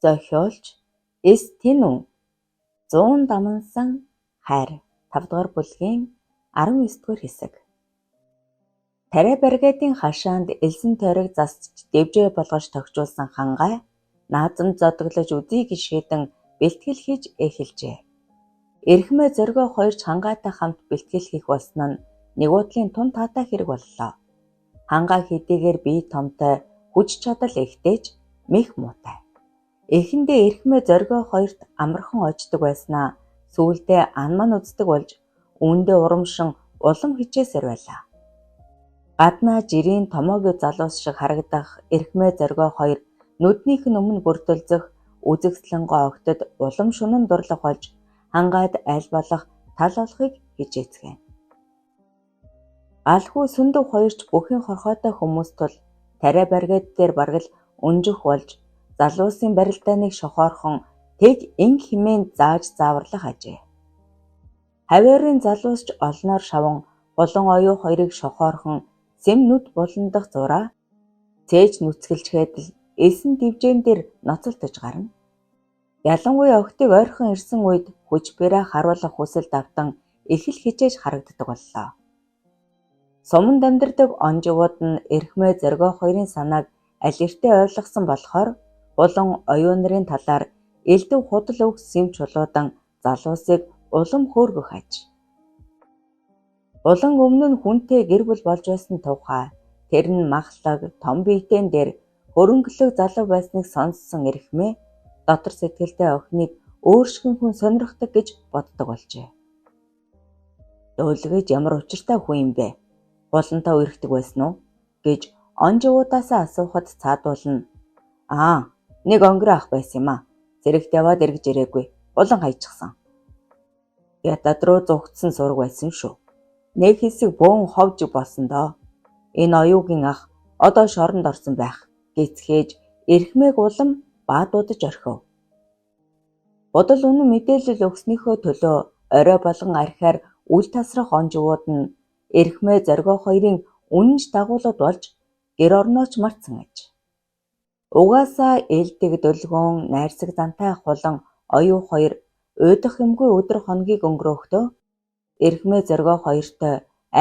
Зохиолч Стенүн 100 дамнасан хайр 5 дугаар бүлгийн 19-р хэсэг. Тариа баригатын хашаанд элсэн тойрог засч дэвжээ болгож тогтжуулсан хангай наазам зодоглож үзье гişгэдэн бэлтгэл хийж эхэлжээ. Эрхмээ зоргоо хоёрч хангайтай хамт бэлтгэл хийх болсон нь нэгүтлийн тун таатай хэрэг боллоо. Хангай хэдийгээр бие томтой хүч чадал ихтэйч мэх муутай. Эхэндээ эрхмээ зоргоо хоёрт амархан очдог байснаа сүүлдээ анман үздэг болж үүндээ урамшин улам хичээсээр байлаа. Гаднаа жирийн томоогийн залуус шиг харагдах эрхмээ зоргоо хоёр нүднийх нь өмнө бүртэлзэх үзэгслэнгой огтод улам шунан дурлах болж хангайд аль болох тал олохыг хичээцгээв. Алхуу сүндэв хоёрч бүхэн хорхоотой хүмүүс тул тариа баригад дээр бараг л өнжих болж залуусын барилдааныг шохоорхон тэг инг хэмээн зааж зааварлах ажээ. Хавиарын залуусч олноор шаван булан оюу хоёрыг шохоорхон сэм нүд буландах зураа цээж нүцгэлчгээд л элсэн дивжээн дээр ноцолтож гарна. Ялангуяа охтыг ойрхон ирсэн үед хүч бэрээ харуулах хүсэл давтан их л хичээж харагддаг боллоо. Суманд амьдардаг онжигууд нь эрхмээ зоргоо хоёрын санааг алиртээ ойлгосон болохоор булан оюу нарын талаар элдв худал өгс сэм чулуудан залуусыг улам хөөргөх аж. Булан өмнө нь хүнтэй гэр бүл болж байсан тухай тэр нь махлаг том биетэйн дээр хөрөнгөлөг залуу байсныг сонссон эрхмээ дотор сэтгэлдээ охиныг өөршгөн хүн сонирхдаг гэж боддог болжээ. Дуулгаж ямар учиртай хүн юм бэ? Булантай үерхдэг байсан уу? Гэж онжигуудаасаа асуухад цаадуулна. Нэг онгир ах байсан юм аа. Зэрэгт яваад эргэж ирээгүй. Булан хайчихсан. Ятад руу зугтсан сураг байсан шүү. Нэг хэсэг бөөн ховж болсон доо. Энэ оюугийн ах одоо шоронд орсон байх гэцхээж эрхмээг улам баадуудаж орхив. Бодол үнэн мэдээлэл өгснөөхөө төлөө орой болгон архиар үл тасрах онжигууд нь эрхмээ зоргоо хоёрын үнэнч дагуулууд болж гэр орнооч мартсан аж. Угаасаа элдэг дөлгөөн найрсаг зантай хулан оюу хоёр уйдах юмгүй өдөр хоногийг өнгөрөөхдөө эрхмээ зоргоо хоёртой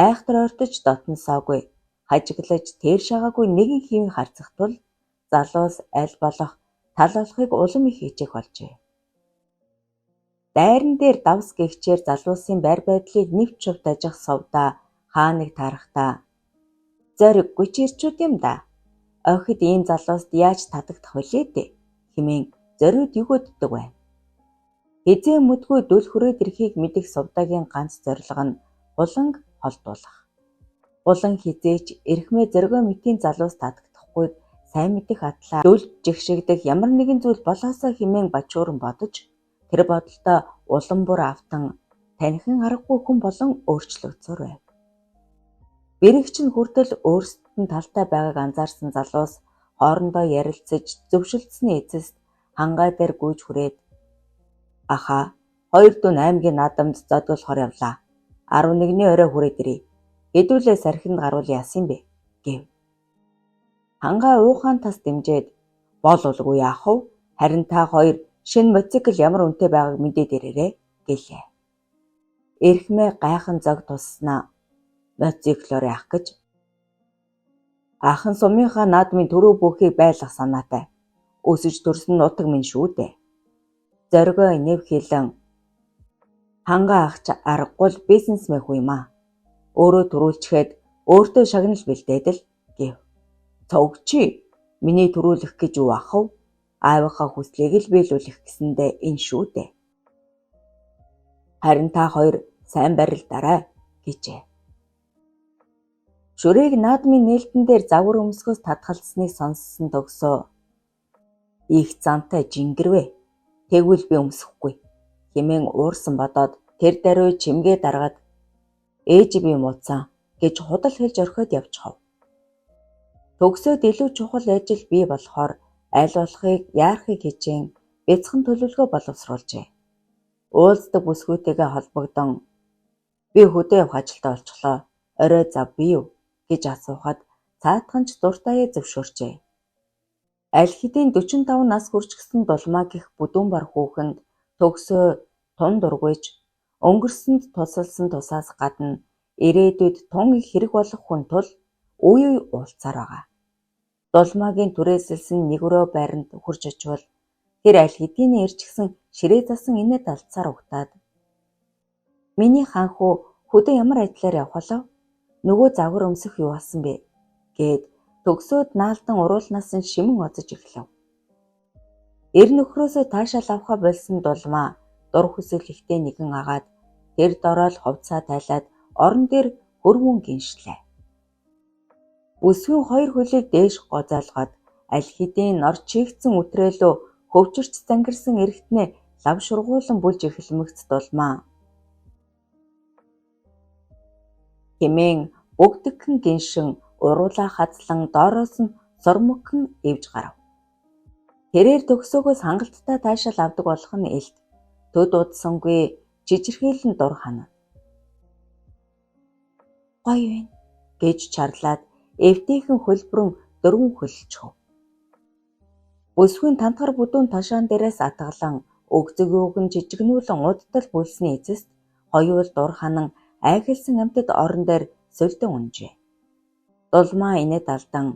айхтар ойртож дотносоогүй хажиглаж тэр шагаагүй нэгэн хивийг харцах тул залуус аль болох тал олохыг улам их хичээх болжээ. Дайран дээр давс гихчээр залуусын байр байдлыг нэвч шувт ажих совдаа хааныг тарахтаа зориггүй ч ирчүүд юм да. Охид ийм залууст яаж татагдах вүлээ дээ хэмээн зориуд югөөддөг байна. Хизээ мүдгүй дүл хүрээд ирэхийг мэдэх сувдагийн ганц зорилго нь буланг холдуулах. Булан хизээч эрхмээ зоргоо мэтийн залуус татагдахгүй сайн мэдэх атлаа дүл жигшигдэх ямар нэгэн зүйл болоосоо хэмээн бачууран бодож тэр бодолтой улам бүр автан танихын аргагүй хүн болон өөрчлөгдсөөр байв. Бэрэгч нь хүртэл өөрсдөд нь талтай байгааг анзаарсан залуус хоорондоо ярилцаж зөвшөлдсөний эцэст хангай дээр гүйж хүрээд аха 2 дүн аймгийн наадамд зодголохоор явлаа. 11-ний орой хүрээд ирээ. Хэдүүлээ сархинд гаруул яасан бэ гэв. Хангай уухаан тас дэмжээд болуулгүй яах вэ? Харин та хоёр шинэ мотоцикл ямар үнэтэй байгааг мэдээд ирээрэй гэлээ. Эрхмээ гайхан зог тусснаа мотоциклоор яах гэж. Ахын сумынхаа наадмын төрөө бүхийг байлгах санаатай. Өсөж төрсөн нутаг минь шүү дээ. Зоргоо нэв хилэн хангай ахч аргагүй бизнесмен хүн юм аа. Өөрөө төрүүлчихэд өөртөө шагнал бэлдээдэл гэв. Цогчи миний төрүүлэх гэж юу ах вэ? Аавынхаа хүслийг л биелүүлэх гэсэндээ энэ шүү дээ. Харин та хоёр сайн барилдарай гэжээ. Шүрээг наадмын нээлтэн дээр загвар өмсгөөс татгалцсныг сонссон төгсөө. Их зантай жингэрвэ. Тэгвэл би өмсөхгүй хэмээн уурсан бодоод тэр даруй чимгээ даргаад ээж би мууцсан гэж худал хэлж орхиод явчихав. Төгсөөд илүү чухал ажил бий болохоор аль болохыг яарахыг хичээн бяцхан төлөвлөгөө боловсруулжээ. Уулздаг бүсгүйтэйгээ холбогдсон би хөдөө явах ажилдаа олчлоо. Орой зав бий юу гэж асуухад цаатхан ч дуртайя зөвшөөрчээ. Аль хэдийн 45 нас хүрчгэсэн дулмаа гэх бүдүүн бар хүүхэнд төгсөө тун дургүйж өнгөрсөнд тусалсан тусаас гадна ирээдүйд тун их хэрэг болох хүн тул үе үе уулзаар байгаа. Дулмаагийн түрээсэлсэн нэг өрөө байранд хурж очивол тэр аль хэдийн ирчихсэн ширээ засан инээд алдсаар угтаад "Миний хаан хүү хөдөө ямар ажиллаар явах болов? Нөгөө загвар өмсөх юу болсон бэ?" гээд төгсөөд наалдан уруулнаас нь шимэн оцож эхлэв. Эр нөхрөөсөө таашаал авахаа болсон дулмаа дур хүсэл ихтэй нэгэн агаад тэр дороо л хувцаа тайлаад орон дээр хөрвөн гиншлээ. Бүсгүй хоёр хөлийг дээш гозоолгоод аль хэдийн нор чигцэн үтрээлөө хөвчөрч зангирсан эрэгтнээ лав шургуулан бүлж эхлэмэгц дулмаа хэмээн бүгдгхэн гиншин уруулаа хазлан доороос нь сурмөгхэн эвж гарав. Тэрээр төгсөөгөөс хангалттай таашаал авдаг болох нь элд төд удсангүй жижирхээлэн дур хана. "Гоё байна" гэж чарлаад эвтэйхэн хөлбөрөн дөрвөн хөлчхөв. Бүсгүй тантгар бүдүүн ташаан дээрээс атгалан өгзөгөөгөн жижигнүүлэн удтал бүлсний эцэст хоёул дур ханан айхалсан амьтад орон дээр сөлдөн унжээ. Дулмаа инээд алдан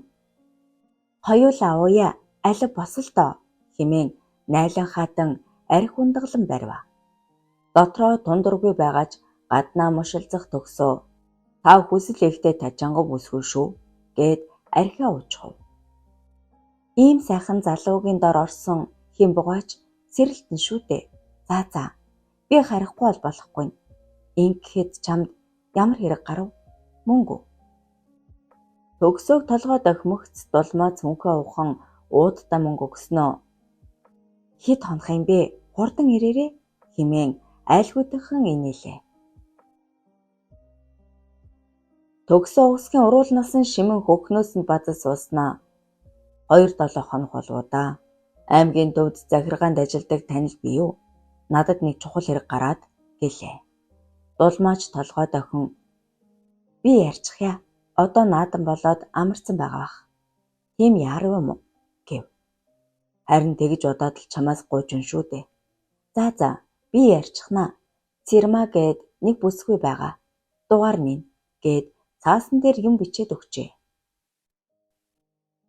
"Хоёулаа ууя, алив босолдоо" хэмээн найлан хаатан арх ундаглан барив. Дотроо тундургүй байгаач гаднаа мушилзах төгсөө "Та хүсэл ихтэй тажингав бүсгүй шүү" гээд архиа уучхав. "Ийм сайхан залуугийн дор орсон хэн бугаач сэрэлтэн шүү дээ. За би харихгүй бол болохгүй. Ингэхэд чамд ямар хэрэг гарав? Мөнгө." Төгсөөг толгой дохимогц дулмаа цүнхээ ухан уудтай мөнгө өгснөө. "Хэд хонох юм бэ? Хурдан ирээрэй" хэмээн айлгүйдхэн инээлээ. Төгсөө угсгийн уруулнаас нь шимэн хөхнөөс нь базас ууснаа. 2-7 хоног болов да. Аймгийн төвд захиргаанд ажилладаг танил бий юу? Надад нэг чухал хэрэг гараад гэлээ. Дулмаач толгой дохин "Би ярьчих яа. Одоо наадам болоод амарсан байгаа бах. Тийм яарав юм уу?" гэв. "Харин тэгж удаад л чамаас гуйжин шүү дээ." За би ярьчихнаа. Цэрмаа гээд нэг бүсгүй байгаа. Дугаар нин гээд цаасан дээр юм бичээд өгчээ.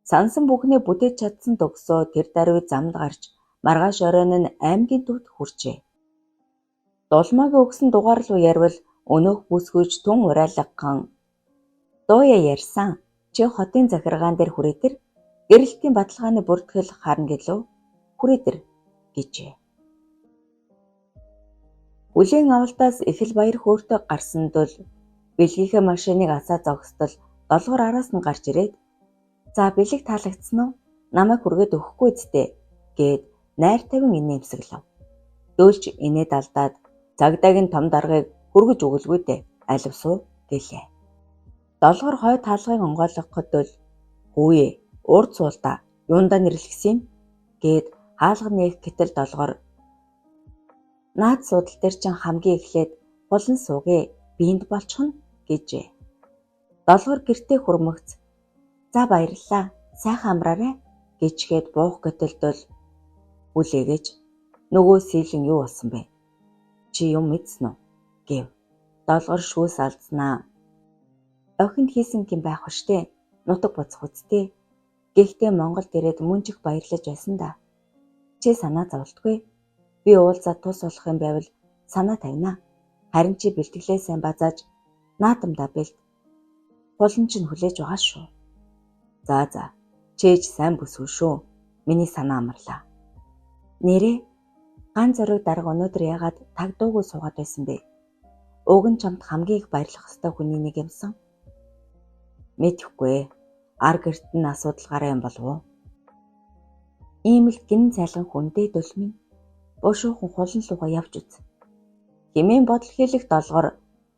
Сансан бүхнээ бүтээж чадсан төгсөө тэр даруй замд гарч маргааш оройн нь аймгийн төвд хүрчээ. Дулмаагийн өгсөн дугаар руу ярвал өнөөх бүсгүйж түн урайлган "Дууя ярьсан. Чи хотын захиргаан дээр хүрээдэр гэрэлтийн баталгааны бүртгэл харна гэлөө. Хүрээдэр" гэжээ. Хүлээн авалтаас их л баяр хөөртэй гарсан тул бэлгийнхээ машиныг асаа зогсдол долгор араас нь гарч ирээд "За бэлэг таалагдсан уу? Намайг хүргээд өгөхгүй зүтэй" гээд найр тавин инээмсэглэв. Дөөлж инээд алдаад "Цагдаагийн том даргыг хүргэж өгөлгүй дээ. Алив суу" гэлээ. Долгор хой таалгыг онгойлгоход л "Хөөе, урд суул та. Юундаа нэрлэгсэн юм?" гээд хаалга нээх гэтэл долгор "Наад суудал дээр чинь хамгийн эхлээд хулан суугээ. Биэнд болчихно" гэжээ. Долгор гэртээ хүрмэгц "За баярлалаа. Сайхан амраарай" гэчгээд буух гэтэлдэл "Хүлээгэж. Нөгөө сийлэн юу болсон бэ? Чи юм мэдсэн үү?" гэв. Долгор шүүс алдснаа. "Охинд хийсэн юм байх штэ. Нутаг буцах үсттэй. Гэхдээ Монголд ирээд мөнжих баярлаж байсан да. Чи санаа зовлтгүй. Би уулзаад тус болох юм байвал санаа тавина. Харин чи бэлтгэлээ сайн базааж наадамдаа бэлт. Хулан чинь хүлээж байгаа шүү." За чээж сайн бүсгүй шүү. Миний санаа амарлаа. "Нэрээ ган зориг дарга өнөөдөр яагаад тагдуугүй суугаад байсан бэ? Уг нь чамд хамгийн их баярлах ёстой хүний нэг юмсан." "Мэдэхгүй. Ар гэрт нь асуудал гараа юм болов уу?" "Ийм л гин цайлган хүндээ дөлмийн. Бушуухан хулан лугаа явж үз" хэмээн бодол хийлэх долгор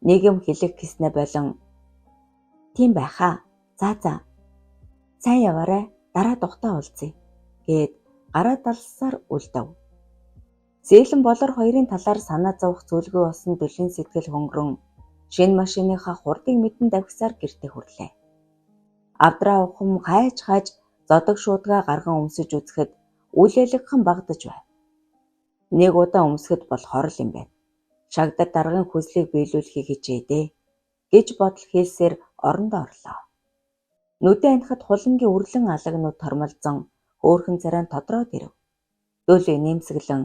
нэг юм хэлэх гэснээ болон "Тийм байхаа. За сайн яваарай. Дараа тухтаа уулзъя" гээд гараа далсаар үлдэв. Зээлэн болор хоёрын талаар санаа зовох зүйлгүй болсон Дүлийн сэтгэл хөнгөрөн шинэ машиныхаа хурдыг мэдэн давхисаар гэртээ хүрлээ. Авдраа ухам хайж зодог шуудгаа гарган өмсөж үзэхэд үл ялгхан багдаж байв. Нэг удаа өмсөхөд бол хорл юм байна. Шагдар даргын хүслийг биелүүлэхийг хичээдээ гэж бодол хэлсээр орондоо орлоо. Нүдэн анихад хулангийн үрлэн алагнууд тормолзон хөөрхөн царайн тодроод ирэв. Дөлөө нэмсэглэн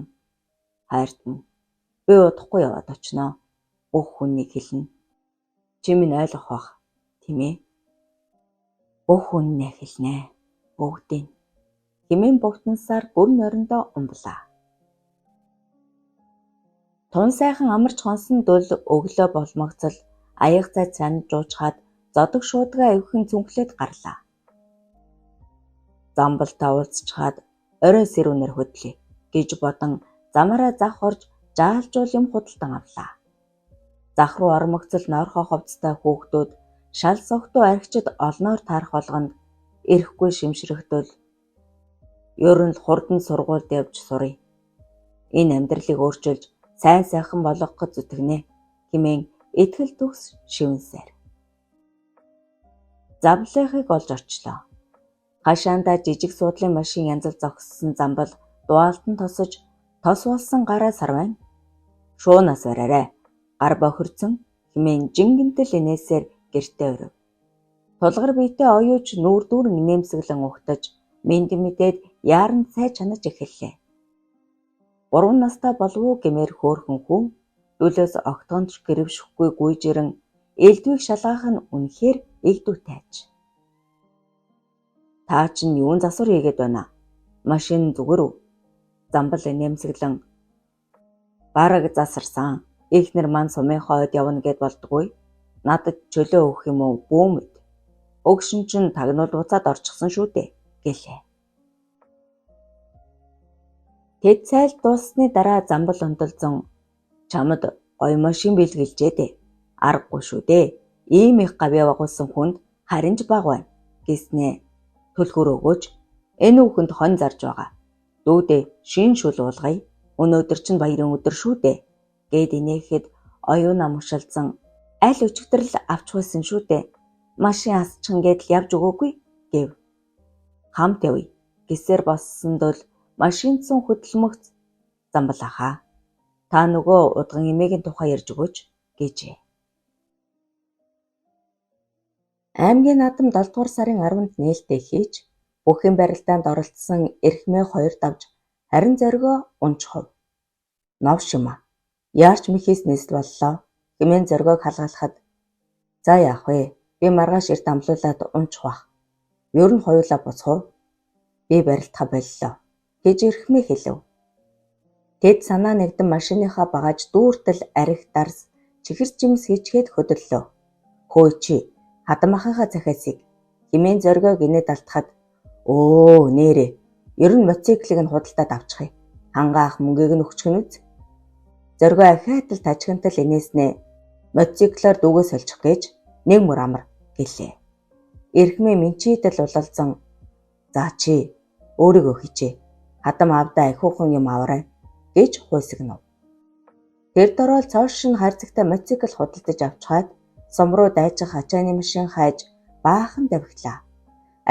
хайрт минь би удахгүй яваад очноо. Бүх хүнийг хэлнэ. Чи минь ойлгох бах, тийм ээ? Бүх хүннээ хэлнэ. Бүгдийг. Хэмээн бовтносаар бүр нойрондоо умблаа. Тун сайхан амарч хонсон дөл өглөө болмогцол аяг цай цанд жуучхаад зодог шуудгаа эвхэн цүнхлээд гарлаа. Замбалтай уулзчаад орой сэрүүнээр хөдлөе гэж бодон замаараа зах орж жаалжуул юм худалдан авлаа. Зах руу ормогцол нойрхоо ховцтой хүүхдүүд шал согтуу архичид олноор таарах болгонд ирэхгүй шимшрэхдөл ер нь л хурдан сургуульд явж сурыг. Энэ амьдралыг өөрчилж сайн сайхан болгох гэж зүтгэнэ хэмээн итгэл төгс шивнсээр. Завлахыг олж орчлоо. Хашаандаа жижиг суудлын машин янзал зогссон замбал дуалтан тосож тос болсон гараа сарвайн. Шуунаас бараарай. Гар бохирцсон хэмээн жингэнтэл инээсээр гэртээ өрөв. Тулгар биетэй оюуч нүүр дүүрэн нэмсэглэн ухтаж мэд мэдээд яаран цай чанаж эхэллээ. 3 настай болов уу гэмээр хөөрхөн хүн дүүлээс огтгонч гэрвшихгүй гүйжирэн элдвийг шалгаах нь үнэхээр игдүүтэй аж. Та чинь юун засвар хийгээд байна? Машин зүгээр үү? Замбал нэмсэглэн бараг засарсан. Ихнэр маань сумын хойд явна гэд болдгүй. Надад чөлөө өгөх юм уу? Бүүмэд. Өгшин чинь тагнуул буцаад орчихсон шүү дээ гэлээ. Тэд цайл дууссаны дараа замбал ондолзон чамд гоё машин бэлгэлжээ дээ. Аргагүй шүү дээ. Ийм их гавьяа байгуулсан хүнд харинж баг байна гэснээ. Төлхөр өгөөч. Энэ хүүхэнд хон зарж байгаа. Дүүдээ шин шүл уулгая. Өнөөдөр чинь баярын өдөр шүү дээ. Гэд инээхэд оюунаа мушалзан аль өчигдрэл авч байсан шүү дээ. Машин асчхан гээд л явж өгөөгүй гэв. Хамт явъя гэсээр боссонд л машинцсан хөдөлмөгц замбал ахаа. Та нөгөө удган эмээгийн тухай ярьж өгөөч гэжээ. Аймгийн наадам 7 дугаар сарын 10-нд нээлттэй хийж бүхэн барилдаанд оролцсон эрхмээ 2 давж харин зоргоо унчхав. Новш юм а. Яарч мэхээс нэсэл боллоо. Хэмээн зоргоог халгаалахад за яах вэ? Би маргааш эрт амлуулаад унчих бах. Ер нь хоёулаа буцхав. Би барилдахаа боллоо гэж эрхмээ хэлв. Тэд санаа нэгдэн машиныхаа багаж дүүртэл арх дарс чихэр чимс хийчгээд хөдөрлөө. Хөөе чи хадамахынхаа захиасыг хэмээн зоргоог инээд алтахад өө нэрээ ер нь мотоциклыг нь худалдаад авчихъя. Хангаах мөнгийг нь өгчих нь үз. Зоргоо ахиатал тажигнтал инээснээ мотоциклоор дүүгээ сольчих гэж нэг мөр амар гэлээ. Эрхмээ минчийдэл улалзан за чи өөрийгөө хичээ. Хадам авдаа ахиухан юм аваарай гэж хуйсагнав. Тэр дорол цоошин хайрцагтай мотоцикл худалдаж авчихад сум руу дайжих ачааны машин хайж баахан давхилаа.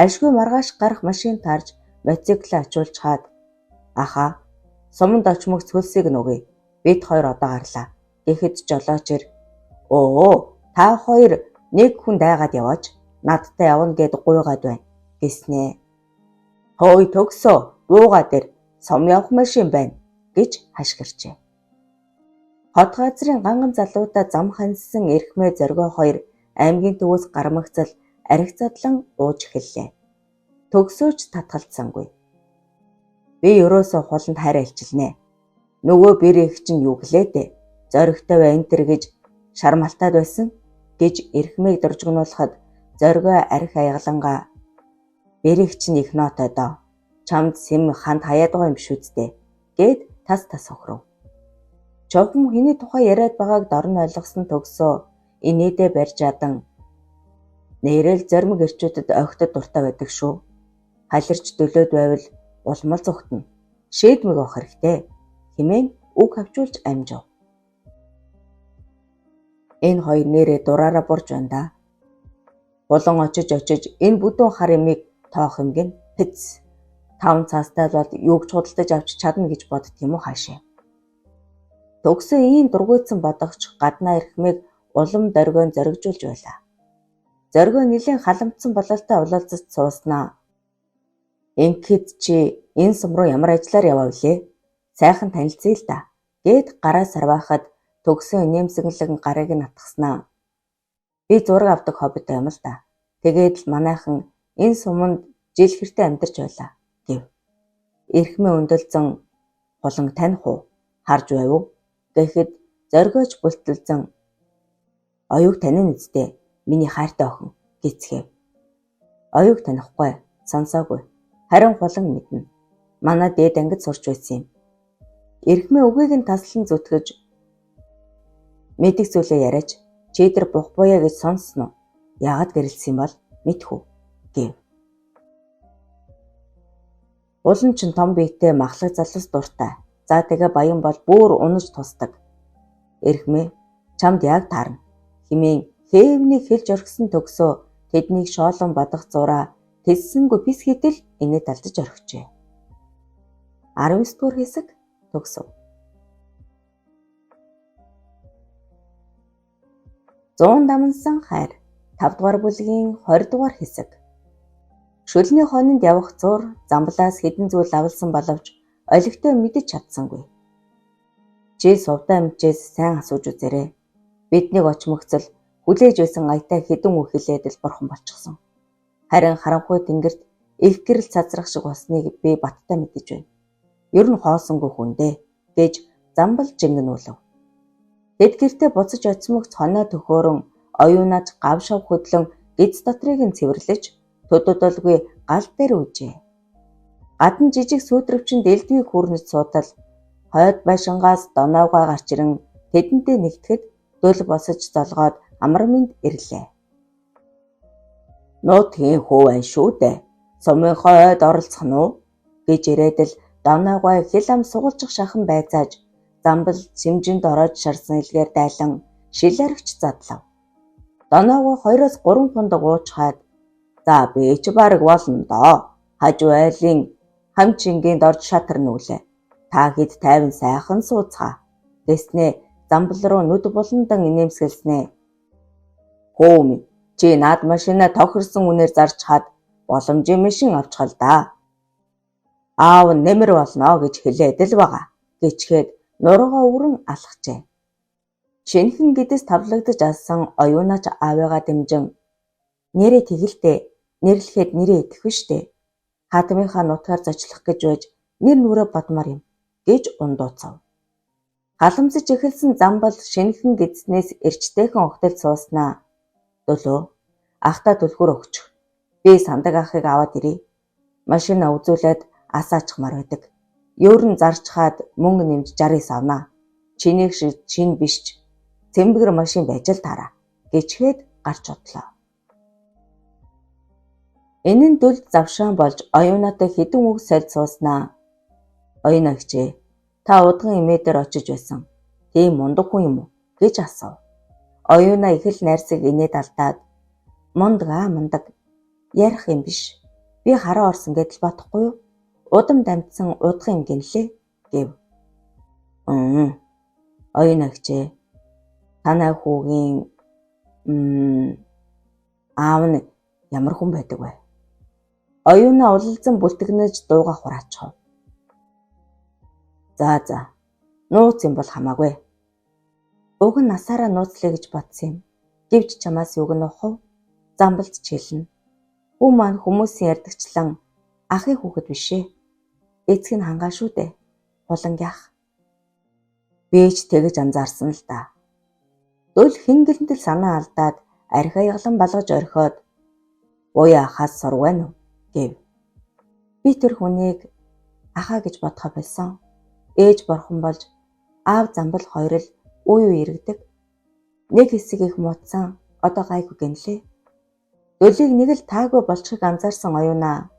Ашгүй маргааш гарах машин тарж мотоциклээ ачуулчаад ахаа суманд очмог цөлсийг нүгэй. Бид хоёр одоо гарлаа. Гэхэд жолоочэр оо та хоёр нэг хүн дайгаад яваач надтай явна гэд гуйгаад байна гэснээ. Хөөе төгсөө дууга дээр сум явах машин байна гэж хашгирчээ. Хот газрын ганган залуудаа зам ханьсан эрхмээ зоргоо хоёр аймгийн төвөөс гармагцал арх задлан ууж эхэллээ. Төгсөөж татгалцсангүй. Би ерөөсөө хуланд хайр альчилнэ. Нөгөө бэр их чинь юу гэлээ дээ. Зоригтой бай энэ төр гэж шармалтаад байсан гэж эрхмээг дуржигнуулахад зоргоо арх аягалангаа бэр их чинь их нотой доо. Чамд сэм ханд хаяад байгаа юм биш үсттэй гэд тас өхрөв. Човхон хэний тухай яриад байгааг дорн ойлгосон төгсөө инээдээ барьж адан нэрэл зоримог эрчүүдэд огтод дуртай байдаг шүү. Халирч дөлөөд байвал улмал зүгтэн. Шийдмэг авах хэрэгтэй хэмээн үг хавчуулж амжив. Энэ хоёр нэрээ дураараа бурж байна да. Булан очиж энэ бүдүүн хар ямиг тоох юмг нь Хэц. 5 цаастай бол юуг ч худалдаж авч чадна гэж бодд юм уу хаашаа. Төгсөө ийм дургуйтсан бодогч гаднаа эрхмийг улам дөргөөн зоригжуулж байлаа. Зоргоо нэлийн халамтсан бололтой улалцаж сууснаа. Ингээд чи энэ сум руу ямар ажиллаар яваа вүлээ? Сайхан танилцъя л да. Гээд гараа сарваахад төгсөө нэмсэглэн гарыг нь атгаснаа. Би зураг авдаг хоббитой юм л да. Тэгээд л манайхан энэ суманд жил хэртэ амьдарч байлаа гэв. Эрхмээ өндөлзөн хулан таних уу? Харж байв уу? Гэхэд зоргооч бүлтэлзэн оюуг танин үсттэй миний хайртай охин гэцгээв. Оюуг танихгүй, сонсоогүй. Харин хулан мэднэ. Манай дээд ангид сурч байсан юм. Эрхмээ үгийг нь таслан зүтгэж мэдих зүйлээ яриач чи тэр бух буяа гэж сонссон уу? Яагаад гэрэлсэн бол мэдхүү гэв. Улан чин том биетэй махлаг залус дуртай. За тэгээ баян бол бүр унаж тусдаг. Эрхмээ чамд яг таарна хэмээн хээвнийг хэлж орхисон төгсөө тэднийг шоолон бодох зураа тэссэнгүй пис хийтэл инээд алдаж орхижээ. 19 дугаар хэсэг төгсөв. 100 дамнсан хайр 5 дугаар бүлгийн 20 дугаар хэсэг. Шүлний хойнонд явах зур замблаас хэдэн зүйл авалсан боловч олигтой мэдэж чадсангүй. Чи сувдаа амжээс сайн асууж үзээрэй. Биднийг очмогцол хүлээж байсан аятай хэдэн үхэлээд л бурхан болчихсон. Харин харанхуй тэнгэрт их гэрэл цацрах шиг болсныг би баттай мэдэж байна. Ер нь хоосонгүй хүн дээ гэж замбал жингэнүүлв. Дэд гэртээ буцаж очимогц хоноо төхөөрөн оюунаж гавшав хөдлөн гиз дотрыг нь цэвэрлэж төдөдөлгүй гал дээр үжээ. Гадна жижиг сүйтрөвчин дэлдгийг хүрнэж суудал хойд байшингаас доноогоо гарч ирэн тэдэнтэй нэгтгэхэд дөл босож золгоод амар минь ирлээ. Нутгийн хөвөн шүү дээ. Сумын хойд оролцох нь уу гэж ирээд л доноогоо хил ам сугалчих шахан байцааж замбал сэмжинд ороод шарсан илгээр дайлан шилэрэгч задлав. Доноогоо 2-3 пундаг уучхаад за би ч бараг болно доо. Хажуу айлын хамчингийн дорж шатар нүлээ. Та хэд тайван сайхан сууцгаа. Гэснээ замбал руу нүд буландан инээмсгэлснээ. Хөөми чи наад машина тохирсон үнээр зарж хаад боломжийн машин авчихал да. Аав нэмэр болно гэж хэлээд л байгаа. Гэчгээд нуруугаа өрөн алхажээ. Шинхэн гэдэс тавлагдаж алсан оюунаач аавыгаа дэмжин нэрээ тэгэлтэй нэрлэхэд нэрээ идэх штэ. Хатмынхаа нутгаар зочлох гэж байж нэр нүрэ бодмаар юм гэж ундууцав. Халамжиж эхэлсэн замбал шинхэн гэдснээс эрчтэйхэн огтол сууснаа. Дөлөө ахта түлхүр өгчих. Би сандаг ахыг аваад ирье. Машина үзүүлээд асаачихмаар байдаг. Ёорн зарчхаад мөнгө нэмж 60-с авнаа. Чинийх шиг чин биш ч цэмбэгэр машин байж л таараа гэчгээд гарч одлоо. Энэ нь дүлд завшаан болж оюунаатай хэдэн үг сольд сууснаа. Оюунаа хичээ. Та удган эмээ дээр очиж байсан. Тийм мундаг хүн юм уу гэж асуув. Оюунаа их л найрсаг инээд алдаад мундаг ярих юм биш. Би хараа орсон гэдэл бодохгүй юу? Удам дамжсан удах юм гинлээ гэв. Оюунаа хичээ. Танай хүүгийн аав нь ямар хүн байдаг вэ? Оюунаа улалзан бүлтгэнэж дууга хураачихв. За. Нууц юм бол хамаагүй. Уг нь насаараа нууцлаа гэж бодсон юм. Гэвч чамаас юг нь ухав? Замбалт чилнэ. Хүү маань хүмүүсийн ярдагчлан ахын хүүхэд бишээ. Эцэг нь хангаа шүү дээ. Хулангийнх. Би ч тэгэж анзаарсан л да. Дөл хингэлэнтэл санаа алдаад архи аяглан балгаж орхиод уяа ахаас сурвэн уу гэв. Би тэр хүнийг ахаа гэж бодхоо болсон. Ээж борхон болж аав замбал хоёр л уу иргэдэг. Нэг хэсэг их муутсан одоо гайгүй гэнлээ. Дөлийг нэг л таагүй болчихыг анзаарсан оюунаа.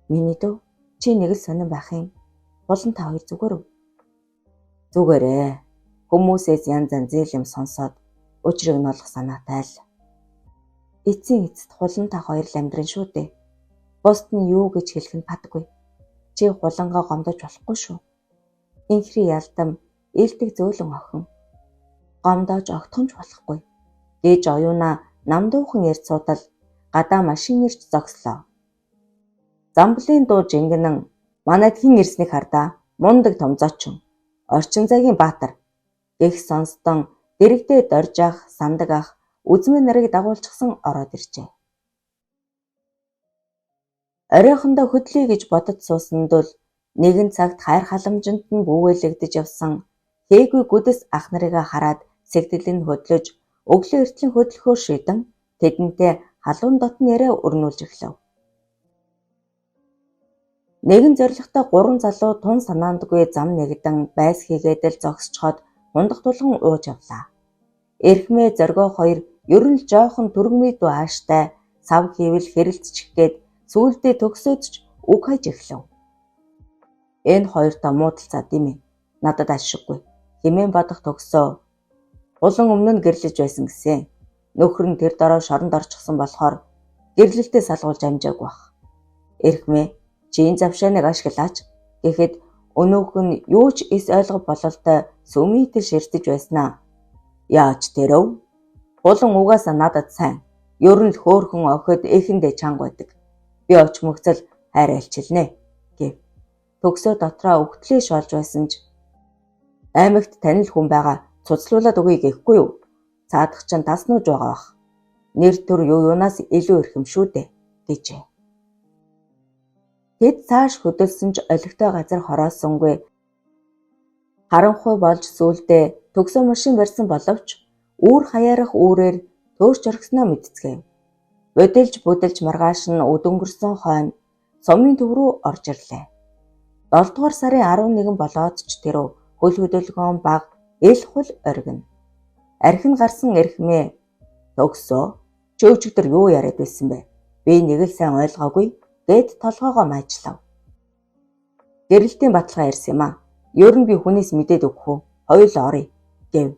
Миний дөө чи нэг л сонирн байх юм. Болон та хоёр зүгээр үү? Зүгээрээ. Хүмүүсээс янз янзын юм сонсоод өчрөг нь олох санаатай л. Эцсийн эцэст хулан та хоёр л амьдрын шүү дээ. Бусд нь юу гэж хэлэх нь падаггүй. Чи хулангаа гомдож болохгүй шүү. Инхри ялдам илдэг зөөлөн охин. Гомдож огтхонч болохгүй. Гэж оюунаа намдуухан ярьж суудал гадаа машин ирж зогслоо. Замблын дуу жингэнэн манайд хэн ирснийг хардаа мундаг том зочин. Орчин цагийн баатар гэх сонстон дэрэгдээ дорж ах сандаг ах үзмэн нарыг дагуулчихсан ороод иржээ. Оройхондоо хөдлөе гэж бодож суусанд бол нэгэн цагт хайр халамжинд нь бүүгэлэгдэж явсан хээгүй гүдэс ах нарыг хараад сэгдэлэнд хөдлөж өглөө эртлийн хөдөлгөөр шийдэн тэдэнтэй халуун дотн яриа өрнүүлж эхлэв. Нэгэн зоригтой 3 залуу тун санаандгүй зам нэгдэн байс хийгээд л зогсчход хундах тулган ууж явлаа. Эрхмээ зоргоо хоёр ер нь л жоохон түргмий дуу ааштай сав хийвэл хэрэлцчих гээд сүүлдээ төгсөөд ч үг хайж эхлэв. Энэ хоёртой муудалцаад юм. Надад ашиггүй. Хэмээн бодох төгсөө. Улан өмнө нь гэрлэж байсан гэсэн. Нөхөр нь тэр дороо шоронд орчихсон болохоор гэрлэлтээ салгуулж амжаагүй бах. Эрхмээ чин завшааныг ашиглаач гэхэд өнөөх нь юу ч эс ойлгох бололтой сүмийтэл ширтэж байснаа. Яаж тэрв? Улан угаасаа надад сайн. Ер нь л хөөхөн охид эхэндээ чанга байдаг. Би очмогцол хайр альчилнэ гэв. Төгсөө дотроо өгтлээ шолж байсан ч аймагт танил хүн байгаа цуцлуулаад өгье гэхгүй юу? Цаадах чинь таснууж байгаа бах. Нэр төр юунаас илүү их юм шүү дээ гэжээ. Тэд цааш хөдөлсөн ч олигтой газар хороосонгүй харанхуй болж сүулдэ төгсөө машин барьсан боловч үүр хаяарах үүрээр төөрч орхисноо мэдцгээв. Бодилж бүдэлж маргааш нь өдөнгөрсөн хойно сумын төв рүү орж ирлээ. 7 дугаар сарын 11 болоод ч тэрөө хөл хөдөлгөөн баг эл хул оргино. Архин гарсан эрхмээ төгсөө чи өчигдөр юу яриад байсан бэ? Би нэг л сайн ойлгоогүй гэд толгоогоо маажлав. Гэрэлтийн баталгаа ярьсан юм аа. Ер нь би хүнээс мэдээд өгөх үү? Хоёул оръё гэв.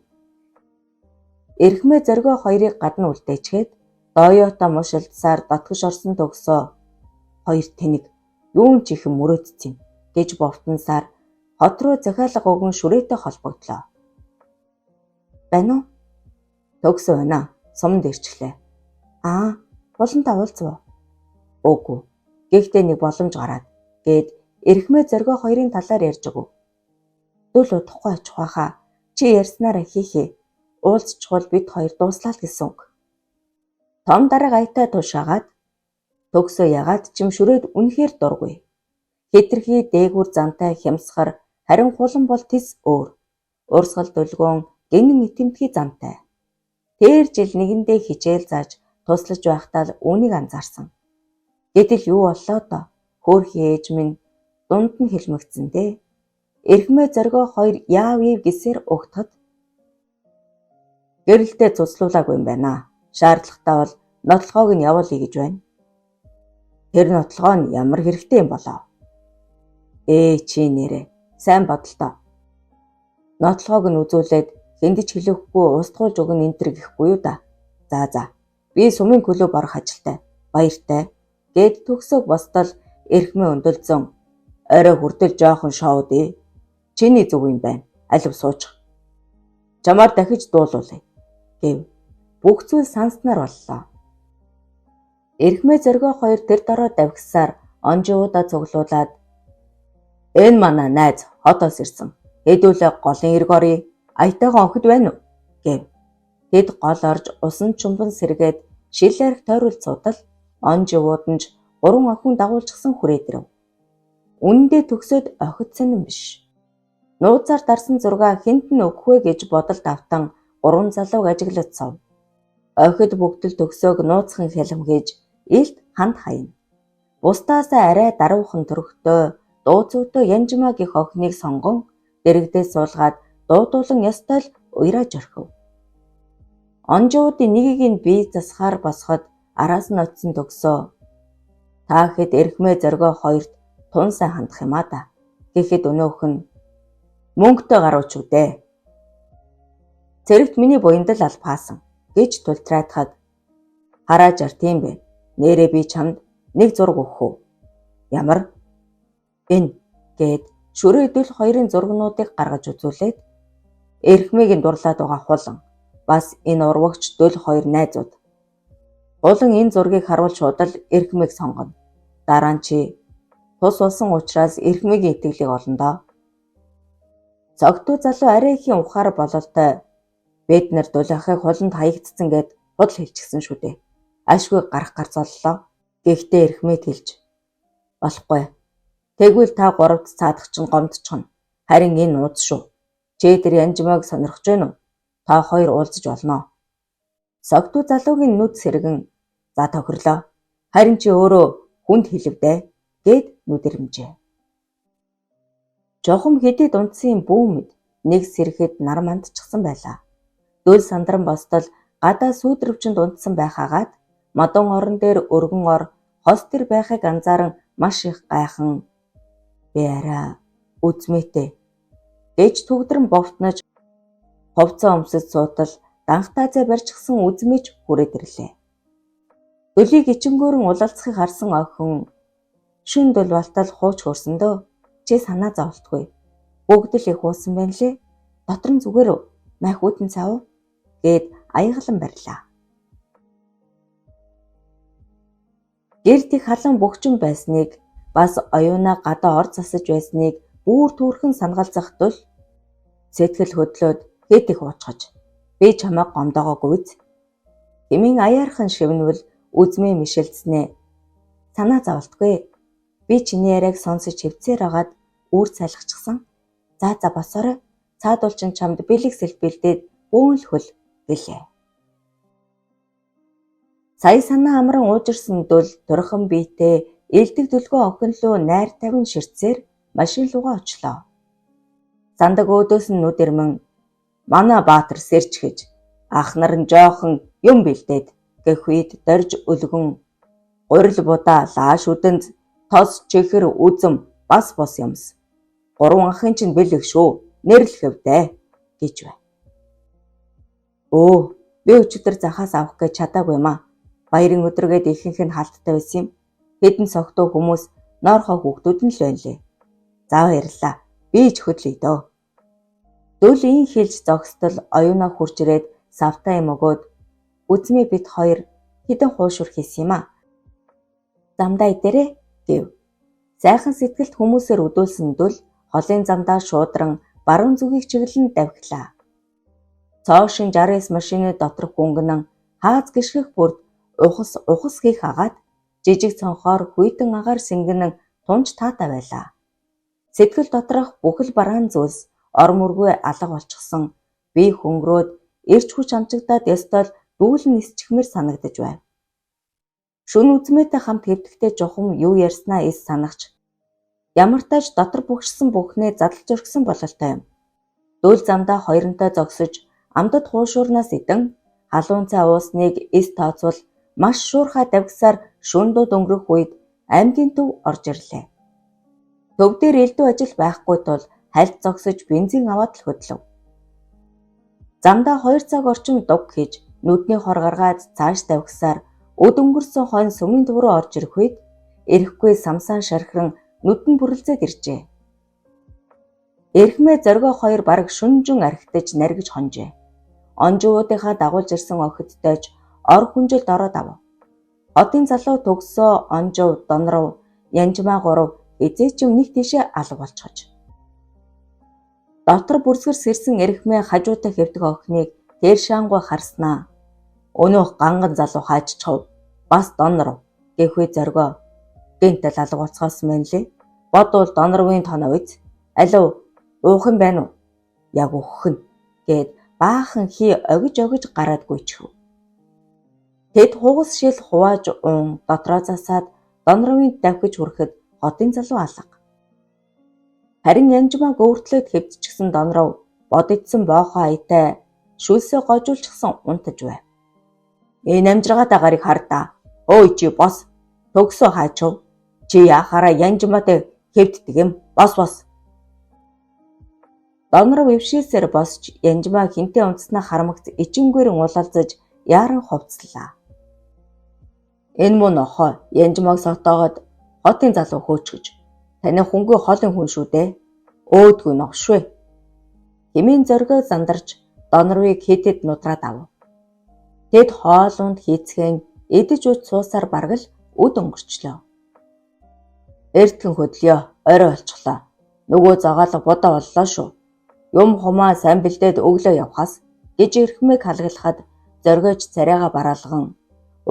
Эрхмээ зоргоо хоёрыг гадна үлдээчгээд Тойота мушилдсаар дотгош орсон төгсөө хоёр тэнэг юун ч их мөрөөдсөн гэж бовтонсаар хот руу захиалга өгөн шүрээтэй холбогдлоо. Байна уу? Төгсөө байна. Сумд ирчлээ. Аа, болонтой уулзав. Үгүй. Гэхдээ нэг боломж гараад гээд эрхмээ зоргоо хоёрын талаар ярьж өгөв. Дөл удахгүй очих байхаа чи ярьснараа хийхээ. Уулзчихвал бид хоёр дууслаа л гэсэн үг. Том дарга аятай тушаагаад төгсөө ягаад чим шүрээд үнэхээр дургүй. Хэтэрхий дээгүүр зантай хямсгар харин хулан бол тис өөр. Урсгал дөлгөөн гинэн итэмтгий зантай. Тэр жил нэгэндээ хичээл зааж туслаж байхдаа л үүнийг анзаарсан. Гэтэл юу боллоо доо? Хөөрхий ээж минь дунд нь хэлмэгцэн дээ. Эрхмээ зоргоо хоёр яав ив гэсээр угтахад гэрэлтээ цуцлуулаагүй юм байна. Шаардлагатай бол нотлохоог нь явуулъя гэж байна. Тэр нотлохоо нь ямар хэрэгтэй юм болоо? Чи нэрээ сайн бодолтой. Нотлохоог нь үзүүлээд хэндэж хэлэхгүй устгуулж өгнө энтэр гэхгүй юу да. За. Би сумын клуб орох ажилтай. Баяртай. Гэд төгсөөг бостол эрхмээ өндөлзөн. Орой хүртэл жоохон шоуд ээ. Чиний зүг юм байна. Алив суучих. Чамаар дахиж дуулуулъя гэв. Бүх зүйл санснаар боллоо. Эрхмээ зоргоо хоёр тэр дороо давхисаар онжиудаа цуглуулад энэ манай найз хотоос ирсэн. Хэдүүлээ голын эрг оръё. Аятайхан охид байна уу гэв. Тэд гол орж усан чумбан сэргээд шил арх тойрол цуудал онжиуд нь 3 охин дагуулчихсан хүрээд ирэв. Үнэндээ төгсөөд охид сонин биш. Нууцаар дарсан зургаа хэнд нь өгөх вэ гэж бодолд автан 3 залууг ажиглаж сов. Охид бүгдэл төгсөөг нууцхан хялам хийж илт ханд хаяна. Бусдаасаа арай даруухан төрхтөө дууцуутай Янжмаа гих охиныг сонгон дэрэгдээ суулгаад дуудуулан ёстой л уяраж орхив. Онжуудын нэгийг нь бие засахаар босоход араас нь очсон төгсөө. Та хэд эрхмээ зоргоо хоёрт тун сайн хандах юм аа да. Гэхэд өнөөх нь мөнгөтэй гарууч үдээ. Цэрэгт миний буяндал албаасан гэж тултраадахад хараач ар тийм бэ. Нэрээ би чамд нэг зураг өгөх үү? Ямар? Энэ гээд шүрээдүүл хоёрын зургнуудыг гаргаж үзүүлээд эрхмийг дурлаад байгаа хулан бас энэ урвагч дөл хоёр найзууд. Хулан энэ зургийг харуул шууд л эрхмийг сонгоно. Дараа нь чи тус болсон учраас эрхмийн итгэлийг олно доо. Цогтуу залуу арай ихийн ухаар бололтой бид нар дулаахыг хуланд хаягдсан гэд худал хэлчихсэн шүү дээ. Ашгүй гарах гарцоллоо. Гэхдээ эрхмэд хэлж болохгүй. Тэгвэл та гуравт цаадах чинь гомдчихно. Харин энэ нууц шүү. Чи тэр янжмааг сонирхож байна уу? Та хоёр уулзаж болно. Цогтуу залуугийн нүд сэргэн за тохирлоо. Харин чи өөрөө хүнд хэлвдэ гэд нүд ирэмжээ. Жохом хэдий дундсан бүүмэд нэг сэрэхэд нар мандчихсан байлаа. Дөл сандран бостол гадаа сүйдрвчэнд дундсан байхаагаад мадун орон дээр өргөн ор хос төр байхыг анзааран маш их гайхан би арай үзмээтэй гэж түгдрэн бовтнож ховцоо өмсөж суутал данхтаазаа барьчихсан үзмэж хүрээд ирлээ. Дөлийг ичингөөрөн улалцахыг харсан охин шүн дөл балтал хууч хөрсөндөө чи санаа зовлтгүй. Бүгд л их уусан байна лээ. Дотор нь зүгээр майхуудын цав гэд аяглан барьлаа. Гэрт их халан бөхчөн байсныг бас оюунаа гадаа ор засаж байсныг бүр түүрхэн санагалзах тул сэтгэл хөдлөөд хэд их уучгаж би чамайг гомдоогоогүй биз? Хэмийн аяархан шивнвэл үзмээ мишэлцснээ. Санаа зовлтгүй. Би чиний яриаг сонсож хөвцээр агаад үүр цайлгачихсан. За босоорой. Цаадуул чин чамд бэлэг сэлбэлдээд бөөн л хөл гэлээ. Сая санаа амран уужирсан дөл турхан биетэй элдэг дөлгөө охин луу найр тавин ширцээр машин руугаа очлоо. Зандаг өөдөөс нь нүд ирмэн манай баатар сэрч гэж ах нар нь жоохон юм бэлдээд гэх үед дорж өлгөн гурил будаа лааш үдэнд тос чихэр үзэм бас бос юмс. Гурван ахын чинь бэлэг шүү. Нэрлэхэвдэ гэж бай. Өө би өчигдөр захаас авах гэж чадаагүй маа. Баярын өдрөгээд ихэнх нь халттай байсан юм. Хэдэн цогтуу хүмүүс ноорхоо хүүхдүүд нь л байна лээ. За баярлаа. Би ч хөдлөе дөө. Дөл ийн хэлж зогсдол оюунаа хурж ирээд савтаа юм өгөөд үзмээ бит хоёр хідэн хуушур хийсэн юм аа. Замдаа идэрээ гэв. Сайхан сэтгэлд хүмүүсээр өдүүлсэн дөл холын замдаа шуудран баруун зүгийг чиглэн давхилаа. Цоошин 69 машины доторх гүнгэнэн хааз гიშгэх бүрд ухас хийх агаад жижиг цонхоор хүйтэн агаар сэнгэнэн тунж таатай байлаа. Сэтгэл доторх бүхэл бараан зүйлс ор мөргүй алга болчихсон. Би хөнгөрөөд эрч хүч амчигдаад ёстол дүүлэн нисчихмэр санагдаж байв. Шүн үзмээтэй хамт хэвдэхтэй жухам юу ярьснаа эс санагч ямар тааж дотор бүгшсэн бүхнээ задлж өргсөн бололтой юм. Дүүл замдаа хоёронтой зогсож амдад хуушуурнаас идэн халуун цай уусныг эс тооцвол маш шуурхай давгсаар шүндүүд өнгөрөх үед аймгийн төв орж ирлээ. Төв дээр элдв ажил байхгүй тул хальт зогсож бензин аваад л хөдлөв. Замдаа 2 цаг орчим дуг хийж нүдний хор гаргаад цааш давгсаар өд өнгөрсөн хойно сүмийн төв рүү орж ирэх үед эрэхгүй самсаан шархиран нүдэн бүрлзээд иржээ. Эрхмээ зоргоо хоёр бараг шүнжин архитаж наргиж хонжээ. Онжуудынхаа дагуулж ирсэн охидтойч ор хүнжилд ороод ав. Хотын залуу төгсөө онжов донров янжмаа гурав эзээчим нэг тишээ алга болчихож. Дотор бүрсгэр сэрсэн эрхмээ хажуутай хэвдэг охиныг тэр шаангуй харснаа. Өнөөх ганган залуу хаажчихв. Бас донров гэхүй зоргоо гэнтэл алга болцгоосон байна лээ. Бодвол донровын тоноо үз. Алив уух юм байна уу? Яг өөхөн гэд баахан хий огж гараад гүйчихв. Тэд хугас шил хувааж уун дотроо засаад донровын давхиж хүрэхэд хотын залуу алга. Харин янжмаа гөвөртлөөд хэвдчихсэн донров бодогдсон боохоо аятай шүлсээ гожуулчихсан унтаж байв. Энэ амжиргаа дагарыг хардаа. Ой чи бос. Төгсөө хаачв. Чи яхаараа янжмаатай хэвддэг юм. Бос. Донров өвшөөсээр босч янжмаа хинтээ унтснаа харамгц ичингээрэн улалзаж яаран хувцлаа. Энэ мөн охоо Янжмааг сотоогоод хотын залуу хөөч гэж. Таны хөнгөө холын хүн шүү дээ. Өөдгүй новшвэ. Хэмээн зоргоо зандарч Донорвыг хитэд нудраад ав. Тэд хоолунд хийцгэн идэж ууж суусаар бараг л өд өнгөрчлөө. Эртхэн хөдлөё. Орой болчихлоо. Нөгөө зогаалга бодоо боллоо шүү. Юм хумаа сайн бэлдээд өглөө явхаас гэж эрхмийг халгалахад зоргойч царайгаа бараалган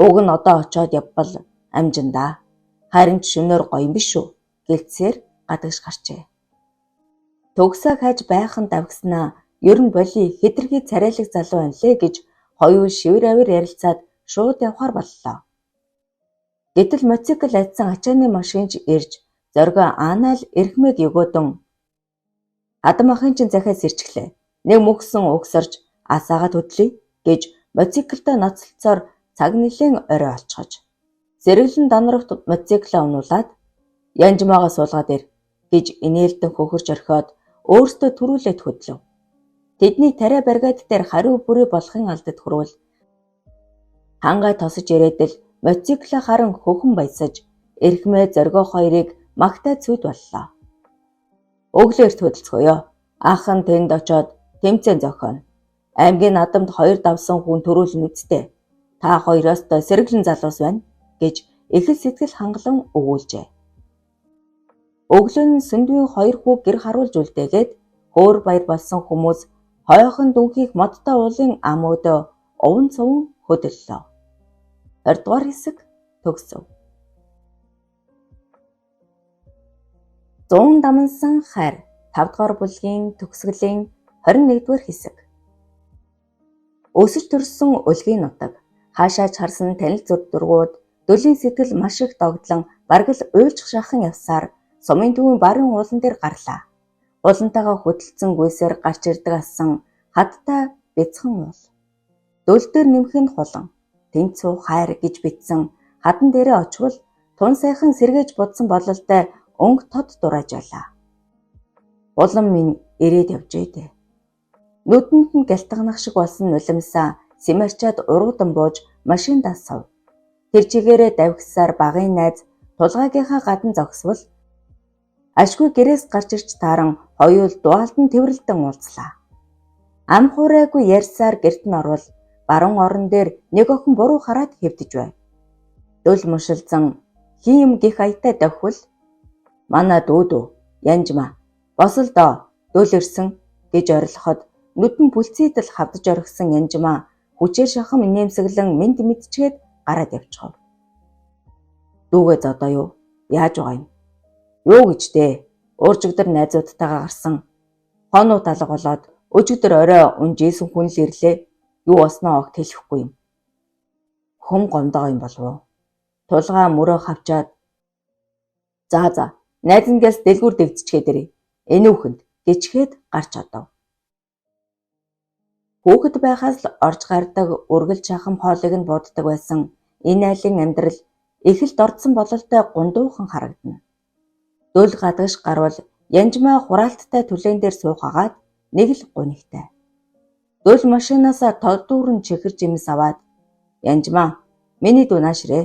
уг нь одоо очоод явбал амжиндаа. Харин ч шөнөөр гоё юм биш шүү. Гэлцээр гадагш гарчээ. Төгсөө хайж байхан давгснаа ер нь боли хэтэрхий царайлаг залуу байна лээ гэж хоёул шивэр авир ярилцаад шууд явхаар боллоо. Гэтэл мотоцикл айдсан ачааны машинч ирж зоргоо Анаал эрхмийг өгөөдөн адам ахын чин захиас ирчихлээ. Нэг мөхсөн угсарч асаагаад хөдлөе гэж мотоциклдээ ноцолцоор цаг нэлээн орой олцгож. Зэрэглэн Донорвт мотоциклаа унуулад Янжмаагаа суулгаад ир гэж инээлдэн хөхөрч орхиод өөртөө төрүүлээд хөдлөв. Тэдний тариа баригад дээр хариу бүрий болохын алдад хүрвэл хангай тосож ирээдэл мотоциклаа харан хөхөн баясаж эрхмээ зоргоо хоёрыг магтаад цүйд боллоо. Өглөөрт хөдөлцгөөё. Ах нь тэнд очоод тэмцээн зохионо. Аймгийн надамд 2 давсан хүн төрүүлнэ үсттэй. Та хоёроос доо сэргэлэн залуус байна гэж их л сэтгэл хангалан өгүүлжээ. Өглөө нь Сүндвийн 2 хүү гэр харуулж үлдээгээд хөөр баяр болсон хүмүүс хойхон дүнхийг модтой уулын ам өдөө овон цовон хөдөллөө. 20 дугаар хэсэг төгсөв. 100 дамнсан хайр 5 дугаар бүлгийн төгсгөлийн 21 дугаар хэсэг. Өсөж төрсөн өлгийн нутаг хаашаач харсан танил зүр дургууд дөлийн сэтгэл маш их догдлон бараг л уйлчих шахан явсаар сумын төвийн барын уулан дээр гарлаа. Уулантайгаа хөдөлцөн гүйсээр гарч ирдэг асан хаттай бяцхан уул. Дөл дээр нэмхэн хулан тэнцүү хайр гэж бичсэн хадан дээрээ очвол тун сайхан сэргээж будсан бололтой өнгө тод дурааж байлаа. Улам минь ирээд явжээ дээ. Нүдэнд нь гялтганах шиг болсон нулимсаа симарчаад уруудан бууж машиндаа сав. Тэр чигээрээ давхисаар багын найз тулгаагийнхаа гадан зогсвол ашгүй гэрээс гарч ирж тааран хоёул дуалдан тэврэлдэн уулзлаа. Ам хуурайгүй ярьсаар гэрт нь орвол баруун орон дээр нэг охин буруу хараад хэвдэж байв. Дөл мушилзан хин юм гих аятай давхвал манай дүүдөө Янжмаа босол доо дөл ирсэн гэж орилоход нүдэн бүлцийдэл хавдаж орхисон Янжмаа хүчээр шахам инээмсэглэн мэд мэдчихэд гараад явчихав. Дүүгээ зодоо юу? Яаж байгаа юм? Юу гэж дээ? Ууржигдэр найзуудтайгаа гарсан. Хонуу талга болоод өчигдөр орой унжээсэн хүн л ирлээ. Юу осноо огт хэлэхгүй юм. Хүм гомдоо юм болов уу? Тулгаа мөрөө хавчаад за найзангаас дэлгүүр дэгдчихээд ирээ. Энэ үхэнд гिचгээд гарч одов. Хүүхэд байхаас л орж гардаг үргэл чахам хоолыг нь бууддаг байсан энэ айлын амьдрал их л дордсон бололтой гундуухан харагдана. Дөл гадагш гарвал Янжмаа хураалттай түлэн дээр суугаад нэг л гунигтай. Дөл машинаасаа тоддүүрэн чихэр жимс аваад Янжмаа миний дүү наашрээ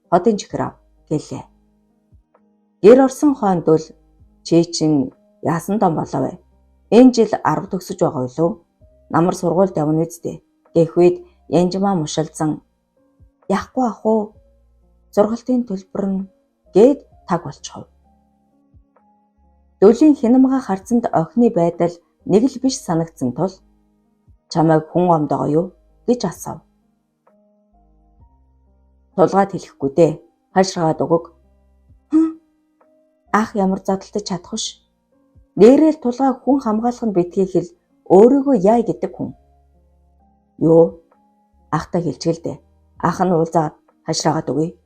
хотын чихэр ав гэлээ. Гэр орсон хойно дөл чи чин яасан том болов вэ? Энэ жил 10 төгсөж байгаа юу? Намар сургуульд явна үсттэй. Гэх үед Янжмаа мушилзан яахгүй ах уу? Зургалтын төлбөр нь гээд таг болчихов. Дөлийн хинамга харцанд охины байдал нэг л биш санагдсан тул чамайг хүн омдогоо юу гэж асуув. Тулгаад хэлэхгүй дээ. Хаширгаад өгөг. Ах ямар зодтолтож чадах вш. Нээрэл тулгаа хүн хамгаалах нь битгий хэл өөрийгөө яа гэдэг хүн. Юу? Ахтай хэлчихэлдэ. Ах нь уулзаад хашираад өгье.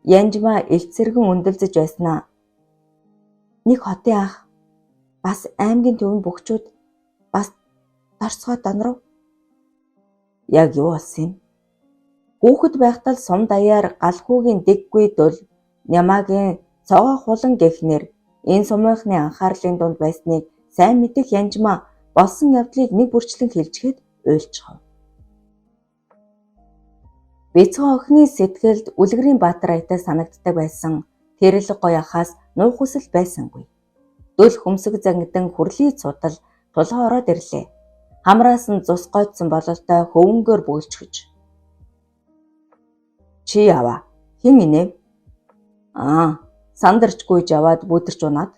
Янжмаа элцэргэн өндөлзөж байснаа. Нэг хотын ах бас аймгийн төвийн бөхчүүд бас дорцгой Донорв. Яг юу болсон юм? Хүүхэд байхдаа л сум даяар галхуугийн дэггүй дөл Нямаагийн цогоо хулан гэхнэр энэ сумынхны анхаарлын дунд байсныг сайн мэдэх Янжмаа болсон явдлыг нэг бүрчлэн хэлжгээд уйлчихав. Бяцхан охины сэтгэлд үлгэрийн Баатар аятай санагддаг байсан тэрэлэг гоё ахаас нуух хүсэл байсангүй. Дөл хөмсөг зангидан хүрлий цутал тулгаа ороод ирлээ. Хамраас нь цус гойтсон бололтой хөвөнгөөр бөөлчгөж. Чи яваа. Хин инэв? Сандарч гүйж яваад бүдэрч унаад.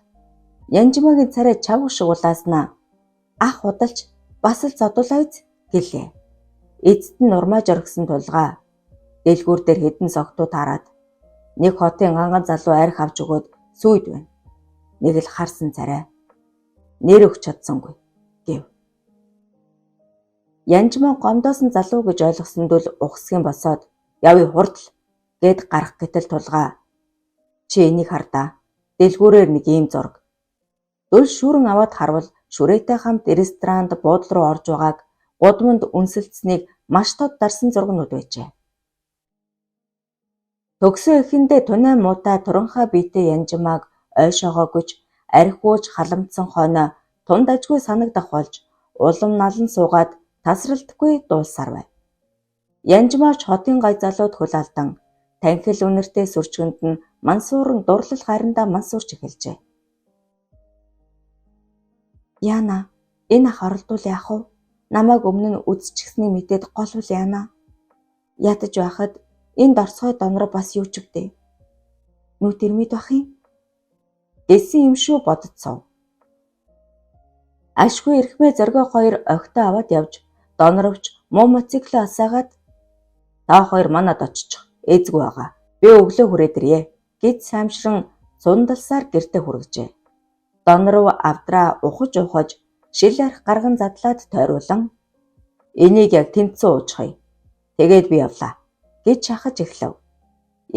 Янжмаагийн царай чавг шиг улааснаа. Ах удалж бас л зодуулаа биз гэлээ. Эцэд нь урмааж оргисон тулгаа. Дэлгүүр дээр хэдэн согтуу таарад. Нэг хотын ганган залуу арх авч өгөөд сүйд байна. Нэг л харсан царай. Нэр өгч чадсангүй гэв. Янжмаа гомдоосон залуу гэж ойлгосонд л ухсгийн босоод явъя хурдл гэд гарах гэтэл тулгаа. Чи энийг хардаа. Дэлгүүрээр нэг ийм зураг. Дөл шүүрэн аваад харвал шүрээтэй хамт ресторанд буудлын руу орж байгааг гудамд үнсэлцсэнийг маш тод дарсан зургнууд байжээ. Төгсөө эхэндээ тунай муутай туранхай биетэй Янжмааг ойшоогоогүй архиуж халамтсан хойно тунд ажгүй санагдах болж улам налан суугаад тасралтгүй дуулсаар байв. Янжмаач хотын гай залууд хөл алдан танхил үнэртэй сүрчгэнд нь мансууран дурлал хайрандаа мансуурч эхэлжээ. Яна, энэ ах оролдвол яах вэ? Намайг өмнө нь үзчихснийг мэдээд голвол яана. Ядаж байхад энд орцгой донор бас юу ч үгдээ. Нүд ирмэд бах юм. Гэсэн юм шүү бодцов. Ашгүй эрхмээ зоргоо хоёр огтоо аваад явж доноровч муу мотоциклээ асаагаад та хоёр манад очиж эзгүй байгаа. Би өглөө хүрээд ирье гэж саамшран сундалсаар гэртээ хүргэжээ. Доноров авдраа ухаж шил арх гарган задлаад тойруулан энийг яг тэнцэн уучхая. Тэгээд би явлаа гэж шахаж эхлэв.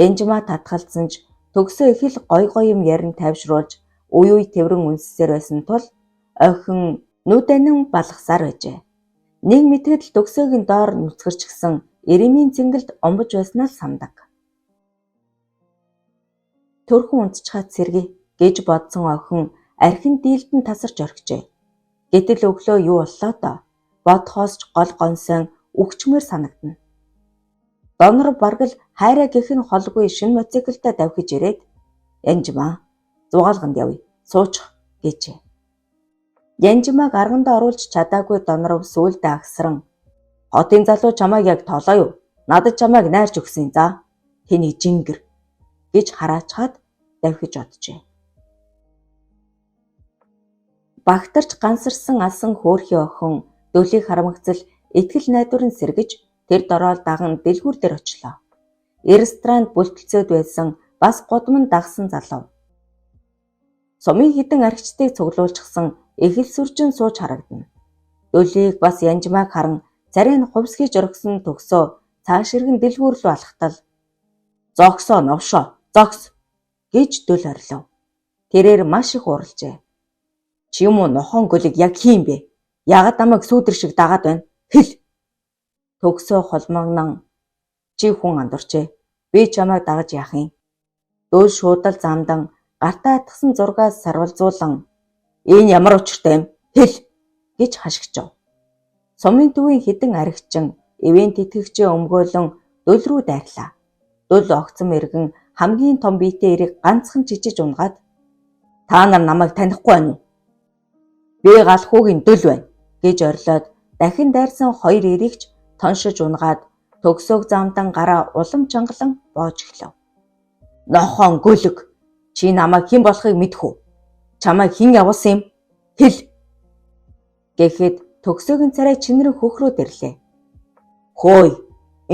Янжмаа татгалзсан ч төгсөө их л гой юм ярин тайвшруулж үе тэврэн үнссээр байсан тул охин нүдэнэн балгасаар байжээ. Нэг мэтгэл төгсөөгийн доор нүцгэрч гисэн эремийн цэнгэлд омбож байснаа сандаг. Төрхөн унтчихад сэргий гэж бодсон охин архин дийлдэн тасарч орхижээ. Гэтэл өглөө юу боллоо доо? Бодхоос ч гол гонсон үгчмээр санагдана. Донор бараг л хайраа гэхэн холгүй шин мотоциклдаа давхиж ирээд Янжмаа зугаалганд явъя. Суучих гэжээ. Янжмааг аргандаа оруулж чадаагүй доноров сүулдэ агсран хотын залуу чамайг яг тоолоо юу? Надад чамайг найрч өгсөн за. Тэний жингэр гэж хараачаад давхиж оджээ. Багтарч гансарсан алсан хөөрхий охин дөлийг харамгцал итгэл найдварын сэргэж тэр дороод даган дэлгүүр дээр очлоо. Ресторанд бүлтэлцөөд байсан бас гудамд дагсан залуу. Сумын хідэн архичдыг цуглуулчихсан эхэл сүржин сууж харагдана. Дөлийг бас Янжмааг харан царай нь хувьсгийж оргисон төгсөө цааш иргэн дэлгүүр рүү алхтал зогсоо новшоо зогс гэж дөл орлов. Тэрээр маш их уралжээ. Чи юм уу нохон гөлөг яг хийм бэ? Ягд намайг сүүдэр шиг дагаад байна. Хэл. Төгсөө холмогнон чи хүн андуурчээ. Би чамайг дагаж яах юм? Дөл шуудал замдан гартаа атгсан зургаас сарвалзуулан энэ ямар учиртай юм? Хэл гэж хашгичв. Сумын төвийн хідэн архичин ивент итгэгчээ өмгөөлөн дөл рүү дайрлаа. Дөл огцом эргэн хамгийн том биетэй эрийг ганцхан жижиж унгаад та нар намайг танихгүй байна уу? Би галхуугийн дөл байна гэж орлоод дахин дайрсан хоёр эрийгч тоншиж унгаад төгсөөг замдан гараа улам чангалан боож эхлэв. Нохон гөлөг чи намайг хэн болохыг мэдэх үү? Чамайг хэн явуулсан юм? Хэл. Гэхэд төгсөөгийн царай чинрэн хөхрөөд ирлээ. Хөөе,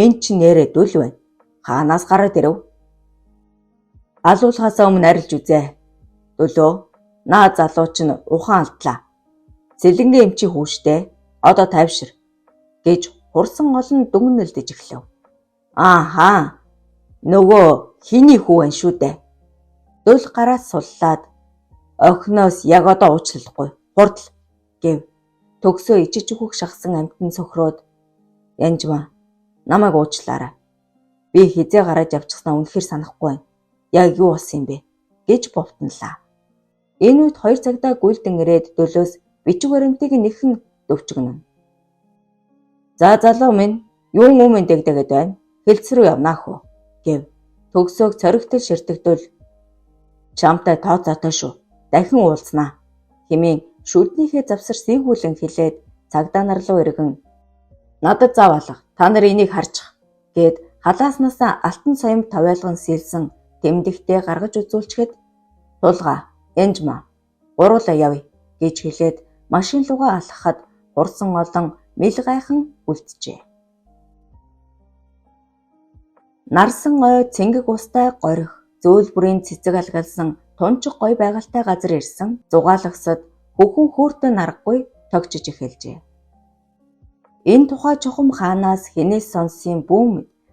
энэ чинь нэрээ дөл байна. Хаанаас гараад ирэв? Алуулахаасаа өмнө арилж үзээ. Дөлөө, наа залуу чинь ухаан алдлаа. Сэлэнгээ эмчи хүүштэй. Одоо тайвшир гэж хурсан олон дүгнэлдэж эхлэв. Ааха. Нөгөө хиний хүү байна шүү дээ. Дөл гараас суллаад охиноос яг одоо уучлахгүй. Хурдл гэв. Төгсөө ичиж өгөх шахсан амтэн сөхрөөд Янжмаа намайг уучлаарай. Би хизээ гараад явчихснаа үнэхээр санахгүй байна. Яг юу болсон юм бэ гэж бовтнолаа. Энэ үед 2 цагтаа гүйлдэн ирээд дөлөөс бичиг баримтыг нэхэн дөвчгөнө. За залуу минь юу юм дэгдэгэд байна? Хилцс рүү явнаа хөө гэв. Төгсөөг цоригтол ширтэгдвэл чамтай тооцоотой шүү. Дахин уулзнаа хэмээн шүднийхээ завсар сийгүүлэн хэлээд цагдаа нар руу эргэн надад зав алга. Та нар энийг харчих гэд халааснасаа алтан соём тавиалган сэлсэн тэмдэгтээ гаргаж үзүүлчихэд тулгаа энжма гуруула явъя гэж хэлээд машин руугаа алхахад хурсан олон мэл гайхан үлджээ. Нарсан ой цэнгэг устай горих зөөлбөрийн цэцэг алгалсан тунчиг гой байгальтай газар ирсэн зугаалгасад хөхөн хөөртөн аргагүй тогтчиж эхэлжээ. Энэ тухай чухам хаанаас хинээс сонссон бүүм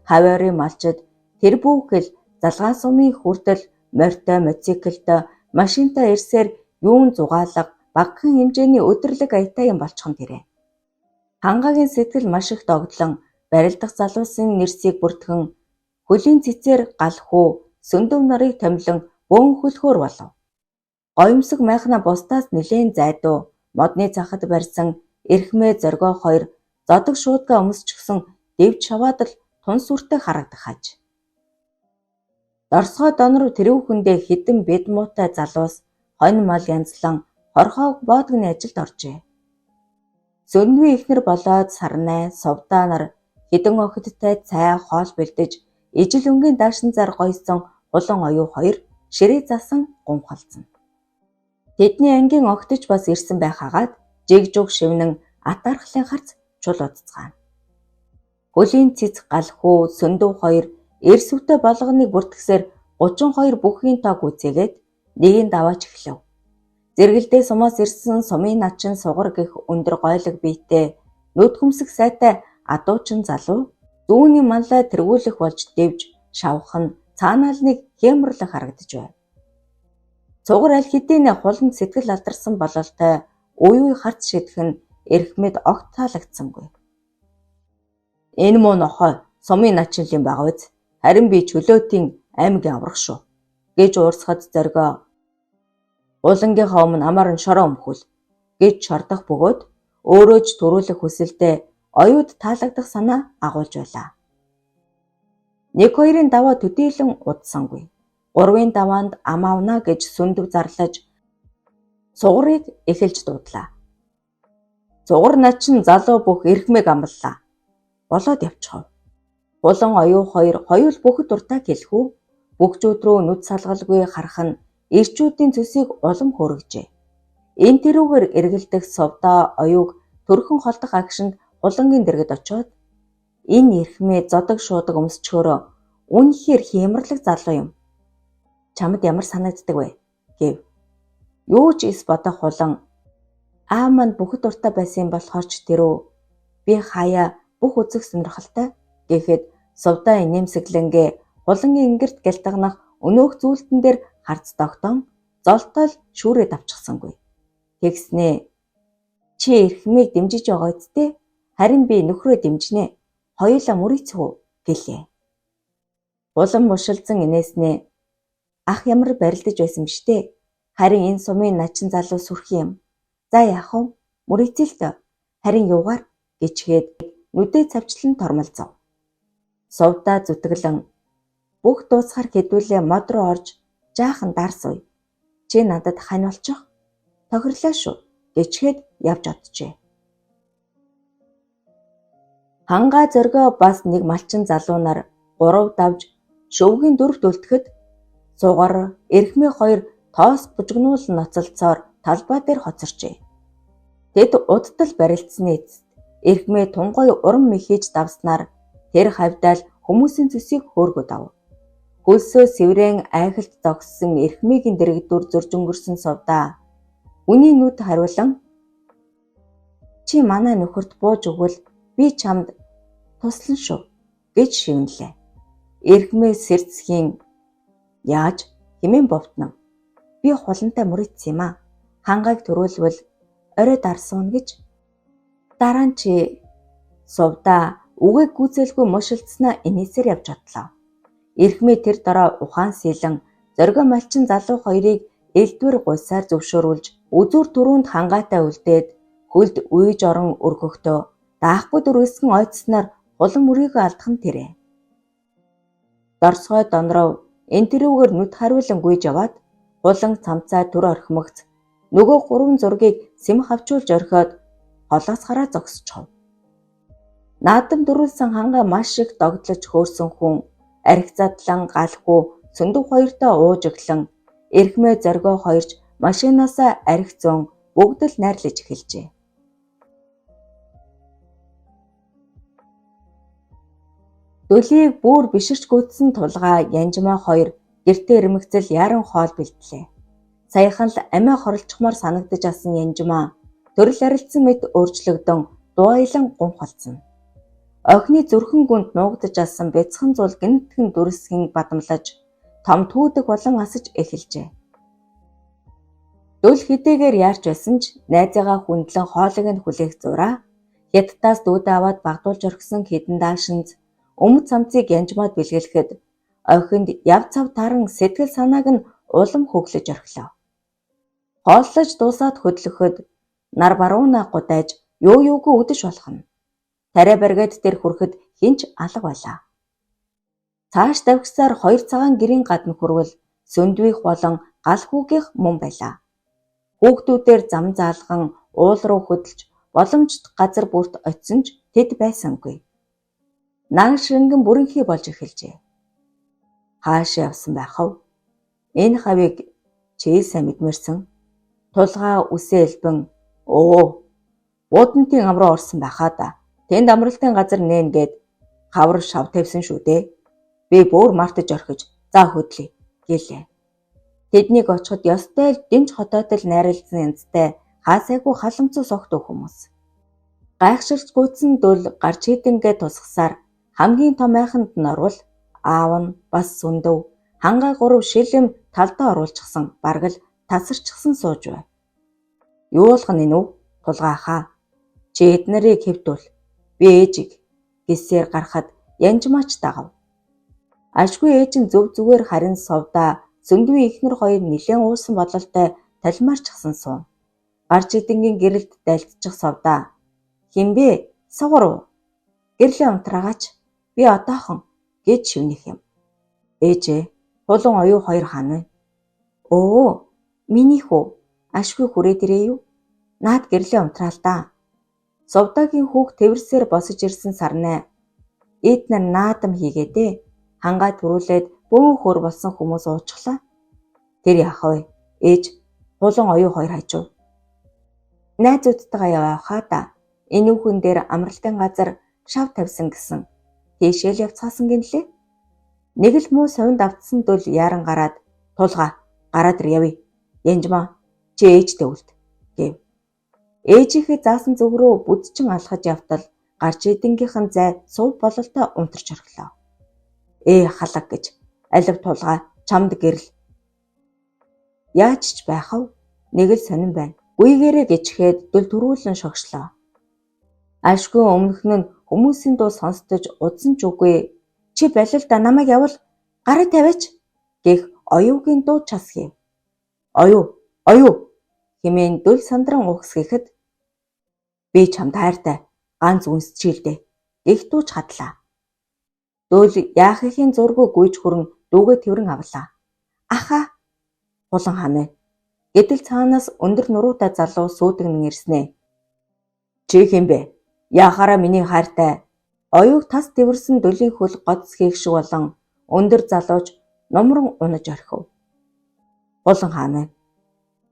хаваарын малчид тэр бүхэл залгаан сумын хүртэл морьтой мотоциклтэй машинтай ирсээр юун зугаалга багахан хэмжээний өдөрлөг аятай юм болчихон тэрэ. Хангагийн сэтгэл маш их догдлон барилдах залуусын нэрсийг бүртгэн хөлийн цэцээр гал хүү сөндөв нарыг томилон бөөн хөлхөөр болов. Гоёмсог майхна бусдаас нэлээн зайдуу модны цахад барьсан эрхмээ зоргоо хоёр зодог шуудгаа өмсчихсөн дэвж шаваад л тун сүртэй харагдах хаж. Дорсгой донор тэрүүхэндээ хідэн бед муутай залуус хонь мал янзлан хорхоог боодгоны ажилд оржээ. Сөннвийн эхнэр болоод сарнай совдаа нар хідэн охидтай цай хоол бэлдэж ижил өнгийн даашин зар гойсон хулан оюу хоёр ширээ засан гомхолцсон. Тэдний ангийн огтж бас ирсэн байхаагаад жигжуг шивнэн атаархлын харц чул удцгаана. Хөлийн цэц гал хүү сөндөв хоёр эрсвэтэй болгоныг бүртгэсээр 32 бүхний тоог үзээгээд нэгийг даваач эхлэв. Зэргэлдээ сумаас ирсэн сумын начин сугар гэх өндөр гойлог биетэй нүд хүмсэг сайтай адуучин залуу дүүний манлай тэргүүлэх болж дэвж шавх нь цаанаалныг хямрлах харагдаж байв. Цугар аль хэдийн хуланд сэтгэл алдарсан бололтой уй харц шидэх нь эрхмэд огт таалагдсангүй. Энэ муу нохой сумын начин юм байгаа биз? Харин би чөлөөтийн аймгийн аврах шүү гэж уурсахад зоргоо уулангийнхаа өмнө амар нь шороо өмхүүл гэж шордох бөгөөд өөрөө ч төрүүлэх хүсэлдээ оюуд таалагдах санаа агуулж байлаа. Нэг хоёрын даваа төдийлөн удсангүй. Гурвын даваанд амаавна гэж сүндэв зарлаж сугарыг эхэлж дуудлаа. Цугар начин залуу бүх эрхмэг амллаа. Болоод явчихав. Булан оюу хоёр хоёул бүхэд уртаа хэлэхүү бүгжүүд рүү нүд салгалгүй харах нь ирчүүдийн цөсийг улам хөргөжээ. Энэ тэрүүгээр эргэлдэх совдоо оюуг төрхөн холдох агшинд хулангийн дэргэд очоод энэ эрхмээ зодог шуудаг өмсчөөрөө үнэхээр хямрлаг залуу юм. Чамд ямар санагддаг вэ гэв. Юу ч ис бодох хулан аа манд бүхэд уртаа байсан болохоор ч тэрөө би хаяа бүх үзэх сонирхолтой гэхэд совдоо инээмсэглэнгээ хулангийн ингэрт гэлтагнах өнөөх зүйлтэн дээр харц тогтоон золтол шүүрээд авчихсангүй. Тэгснээ чи эрхмийг дэмжиж байгаа үсттэй харин би нөхрөө дэмжинэ. Хоёулаа мөрийцгүү гэлээ. Улам мушилзан инээснээ ах ямар барилдаж байсан биш дээ. Харин энэ сумын начин залуу сүрх юм. За яах вэ? Мөрийцэлтэй. Харин юугаар гिचгээд нүдээ цавчлан тормолцов. Совдаа зүтгэлэн бүх дуусахаар хэдүүлээ мод руу орж жаахан дарсуй. Чи надад хань болчих? Тохирлоо шүү гэчгээд явж оджээ. Хангаа зоргоо бас нэг малчин залуу нар 3 давж шөвгийн 4 дүлтгэхэд сугар эрхмээ 2 тоос бужигнуул ноцолцоор талбай дээр хоцорчээ. Тэд удтал барилдсны эцэст эрхмээ тунгой уран мэхэж давснаар тэр хавьдаал хүмүүсийн зүсийг хөөргөд ав. Хөлсөө сэврэн айхалт зогссон эрхмээгийн дэрэгдүр зурж өнгөрсөн совдаа үний нүд хариулан чи манай нөхөрт бууж өгвөл би чамд туслан шүү гэж шивнэлээ. Эрхмээ сэрцхийн яаж хэмээн бовтнов. Би хулантай мөрийц юм а. Хангааг төрүүлвэл орой дарсуун гэж. Дараа нь чи совдаа үгийг гүйцэлгүй мушилдснаа инээсээр явж одлоо. Эрхмээ тэр дараа ухаан сэлэн зоргоо малчин залуу хоёрыг элдвэр гуйсаар зөвшөөрүүлж үзүр түрүүнд хангаатай үлдээд хөлд үйж орон өргөхдөө даахгүй дөрвөсгөн ойцсноор хулан мөрийгөө алдах нь тэрэ. Дорсгой донров энтерүүгээр нүд хариулан гүйж яваад хулан цамцаа түр орхимогц нөгөө 3 зургийг сэмх авчуулж орхиод холоос гараа зогсчихов. Наадам дөрүүлсэн хангаа маш их догдлож хөөрсөн хүн архи задлан галхуу сүндүг хоёртой ууж өглөн эрхмээ зоргоо хоёрч машинаасаа архи зүүн бүгд л найрлаж эхэлжээ. Дөлийг бүр биширч гүйцсэн тулгаа Янжмаа хоёр гэртээ ирмэгцэл яран хоол бэлтлээ. Саяхан л амиа хорлцохмоор санагдаж асан Янжмаа төрөл арилцсан мэт өөрчлөгдөн дуайлан гомхолцсон. Охины зүрхэн гүнд нуугдаж асан бяцхан зул гинтгэн дүрсгэн бадамлаж том түүдэг болон асаж эхэлжээ. Дөл хэдийгээр яарч байсан ч найзаагаа хүндлэн хоолыг нь хүлээх зураа хятадаас дүүдээ аваад багдуулж орхисон хэдэн даашинз өмд цамцыг Янжмаад бэлгэлэхэд охинд яв цав таран сэтгэл санааг нь улам хөглөж орхилоо. Хооллож дуусаад хөдлөхөд нар баруунаа гудайж юу юугүй үдэж болох нь. Тариа баригад дээр хүрэхэд хинч алга байлаа. Цааш давхсаар 2 цагаан гэрийн гадна хүрвэл Сөндвих болон Галхүүгийнх мөн байлаа. Хүүхдүүдээр зам заалган уул руу хөдөлж боломжит газар бүрт очисон ч тэд байсангүй. Наан шингэн бүрэнхий болж эхэлжээ. Хаашаа явсан байх вэ? Энэ хавийг чийсэ мэдмэрсэн. Тулгаа үсээ элбэн буудантын ам руу орсон байхаа да. Тэнд амралтын газар нээн гээд хавар шав тавьсан шүү дээ. Би бүр мартаж орхиж за хөдлөе гэлээ. Тэднийг очиход ёстой л дэмж хотоотол найралцсан янзтай хаасайгүй халамцус огт хүмүүс. Гайхширч гүйцэн дөл гарч хитэнгээ тусгасаар хамгийн том айханд нь орвол аав нь бас сүндэв хангаа 3 шилэм талдаа оруулчихсан бараг л тасарчихсан сууж бай. Юу болох нь энэ үү? Тулгаа хаа. Чи эднэрийг хэвдүүл. Би ээжиг гисээр гарахад Янжмаач дагав. Ашгүй ээж нь зөв зүгээр харин совдаа Сөндвийн эхнэр хоёр нэлээд уусан бодолтой талмаарчсан суун. Гарч идэнгийн гэрэлд дайлтчих совдаа. Хинбэ? Сугар. Гэрлээ унтраагач. Би одоохон гэж шивнэх юм. Ээжээ, хулан оюу хоёр хаана вэ? Миний хүү. Ашгүй хүрээд ирээ юу? Наад гэрлээ унтраал да. Совдаагийн хүүг тэрсээр босож ирсэн сарнаа. Эд нар наадам хийгээдээ. Хангаа төрүүлээд бөөн хөр болсон хүмүүс уучлаа. Тэр яах вэ? Ээж, хулан оюу хоёр хажуу. Найзуудтайгаа яваа да. Энэ үхэн дээр амралтын газар шав тавьсан гэсэн. Тийшээл явцгаасан гинлээ. Нэг л муу совинд автсан дөл яран гараад тулгаа гараад ир явъя. Янжмаа чи ээжтэй үлд гэв. Ээжийнхээ заасан зүг рүү бүдчин алхаж явтал гарч идэнгийнхэн зай сув бололтой унтарч орхилоо. Халаг гэж алив тулгаа чамд гэрэл. Яаж ч байх вэ? Нэг л сонирн байна. Гүйгээрээ гэчгээд дөл төрүүлэн шогшлоо. Ашгүй өмнөх нь хүмүүсийн дуу сонсдож удсан ч үгүй. Чи болил да намайг явал гараа тавиач гэх оюугийн дуу час хийв. Оюу хэмээн дөл сандран угсгэхэд би чамд хайртай ганц үнсчилдэ гэх дууч хадлаа. Дөл яах ихийн зургуу гүйж хүрэн дүүгээ тэрэн авлаа. Аха хулан хаана гэдэл цаанаас өндөр нуруутай залуу сүүдгэн ирснэ. Чи хэм бэ? Яхаараа миний хайртай. Оюуг тас дэвэрсэн дөлийн хөл гоц хийх шиг болон өндөр залууч номрон унаж орхив. Хулан хаана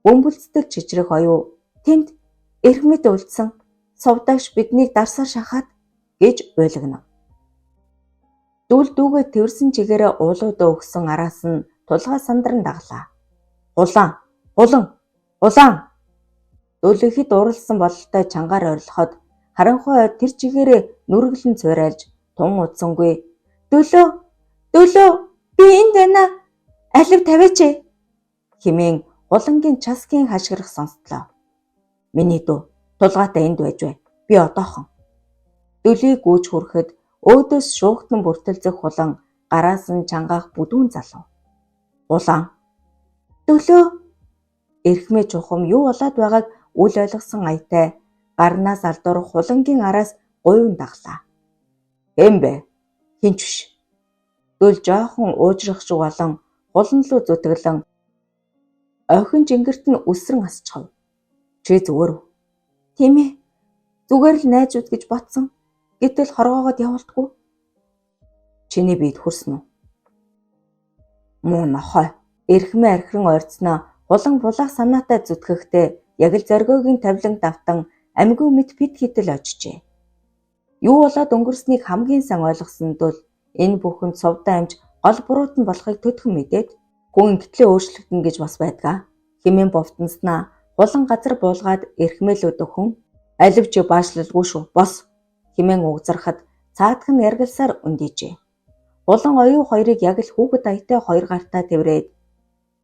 бөмбөлцдөг чичрэх оюу тэнд эрхмэд үлдсэн совдаагч биднийг дарсаар шахаад гэж уйлагна. Дүүл дүүгээ тэрсэн чигээрээ уулуудаа өгсөн араас нь тулгаа сандран даглаа. Улаан. Дөлөөхөд уралсан бололтой чангаар орилоход харанхуй тэр чигээрээ нүргэлэн цурайлж тун удсангүй. Дөлөө би энд байна. Алив тавиач хэмээн хулангийн часкийн хашгирах сонсдлоо. Миний дүү тулгаатай энд байж бай. Би одоохон. Дөлийг гүйж хүрэхэд өөдөөс шуугтан бүртэлцэх хулан гараас нь чангаах бүдүүн залуу. Улаан. Дөлөө. Эрхмээ чухам юу болоод байгааг үл ойлгосон аятай гарнаас алдуурах хулангийн араас гуйван даглаа. Хэмбэ? Хинч биш. Дүүл жоохон уужрах шиг болон хулан руу зүтгэлэн ойхин жингэрт нь үсрэн асчхав. Чи зүгээр үү? Тийм ээ. Зүгээр л найзууд гэж ботсон. Гэтэл хорвоогоод явуулдаггүй. Чиний биед хүрсэн үү? Муу нохой. Эрхмээ архиран ойрцноо хулан булаах санаатай зүтгэхдээ яг л зоргиогийн тавилан давтан амьгүй мэт пит хитэл очжээ. Юу болоод өнгөрснийг хамгийн сайн ойлгосон Дүүл энэ бүхэнд сувдаа амж гол буруутан болохыг төдхөн мэдээд хүн ингэтлээ өөрчлөгдөн гэж бас байдгаа. Хэмээн бовтонснаа хулан газар буулгаад эрхмээлүүд өхөн алив чи баашлалгүй шүү. Бос хэмээн угзархад цаадах нь яргалсаар өндийжээ. Улан оюу хоёрыг яг л хүүхэд аятай хоёр гартаа тэврээд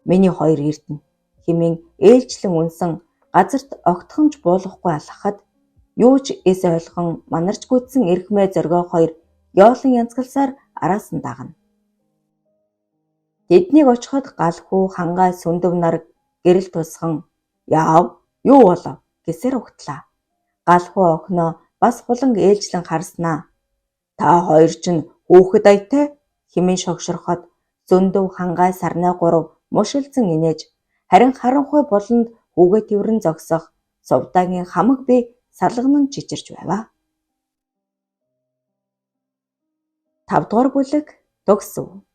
миний хоёр эрдэнэ хэмээн ээлжлэн үнсэн газарт огтхонч буулгахгүй алхахад юу ч эс ойлгон манарч гүйдсэн эрхмээ зоргоо хоёр ёолон янзгалсаар араас нь дагна. Тэднийг очиход галхуу хангай сүндэв нар гэрэл тусхан яав юу болов гэсээр угтлаа. Галхуу охиноо бас хулан ээлжлэн харснаа. Та хоёр чинь хүүхэд аятай хэмээн шогшорхоод зөндөв хангай сарнай гурав мушилзан инээж харин харанхуй болонд хүүгээ тэрэн зогсох сувдаагийн хамаг бие салганан чичирч байваа. 5 дугаар бүлэг төгсөв.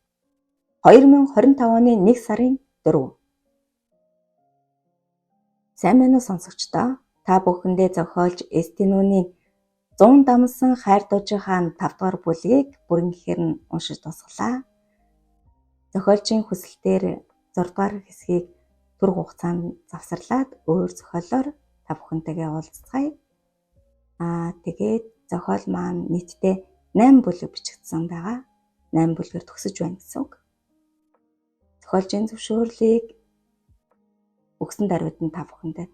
2025 оны 1 сарын 4. Сайн байна уу сонсогчдоо? Та бүхэндээ зохиолж Эстинүүний 100 дамсан хайр дужихаа 5 дугаар бүлгийг бүрэн гэхээр нь уншиж тусглаа. Зохиолчийн хүсэлтээр 6 дугаар хэсгийг түр хугацаанд завсарлаад өөр зохиолоор та бүхэнтэйгээ уулзцгаая. Тэгээд зохиол маань нийтдээ 8 бүлэг бичигдсэн байгаа. 8 бүлгээр төгсөж байна гэсэн үг. Зохиолчийн зөвшөөрлийг өгсөн даруйд нь та бүхэндээ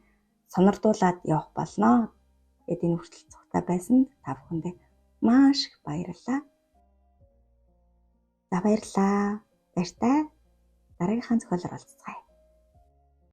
сонирдуулаад явах болно. Тэгээд энэ хүртэл цогтой байсанд та бүхэндээ маш их баярлалаа. За баярлалаа. Баяртай. Дараагийнхаа зохиолоор уулзцгаая.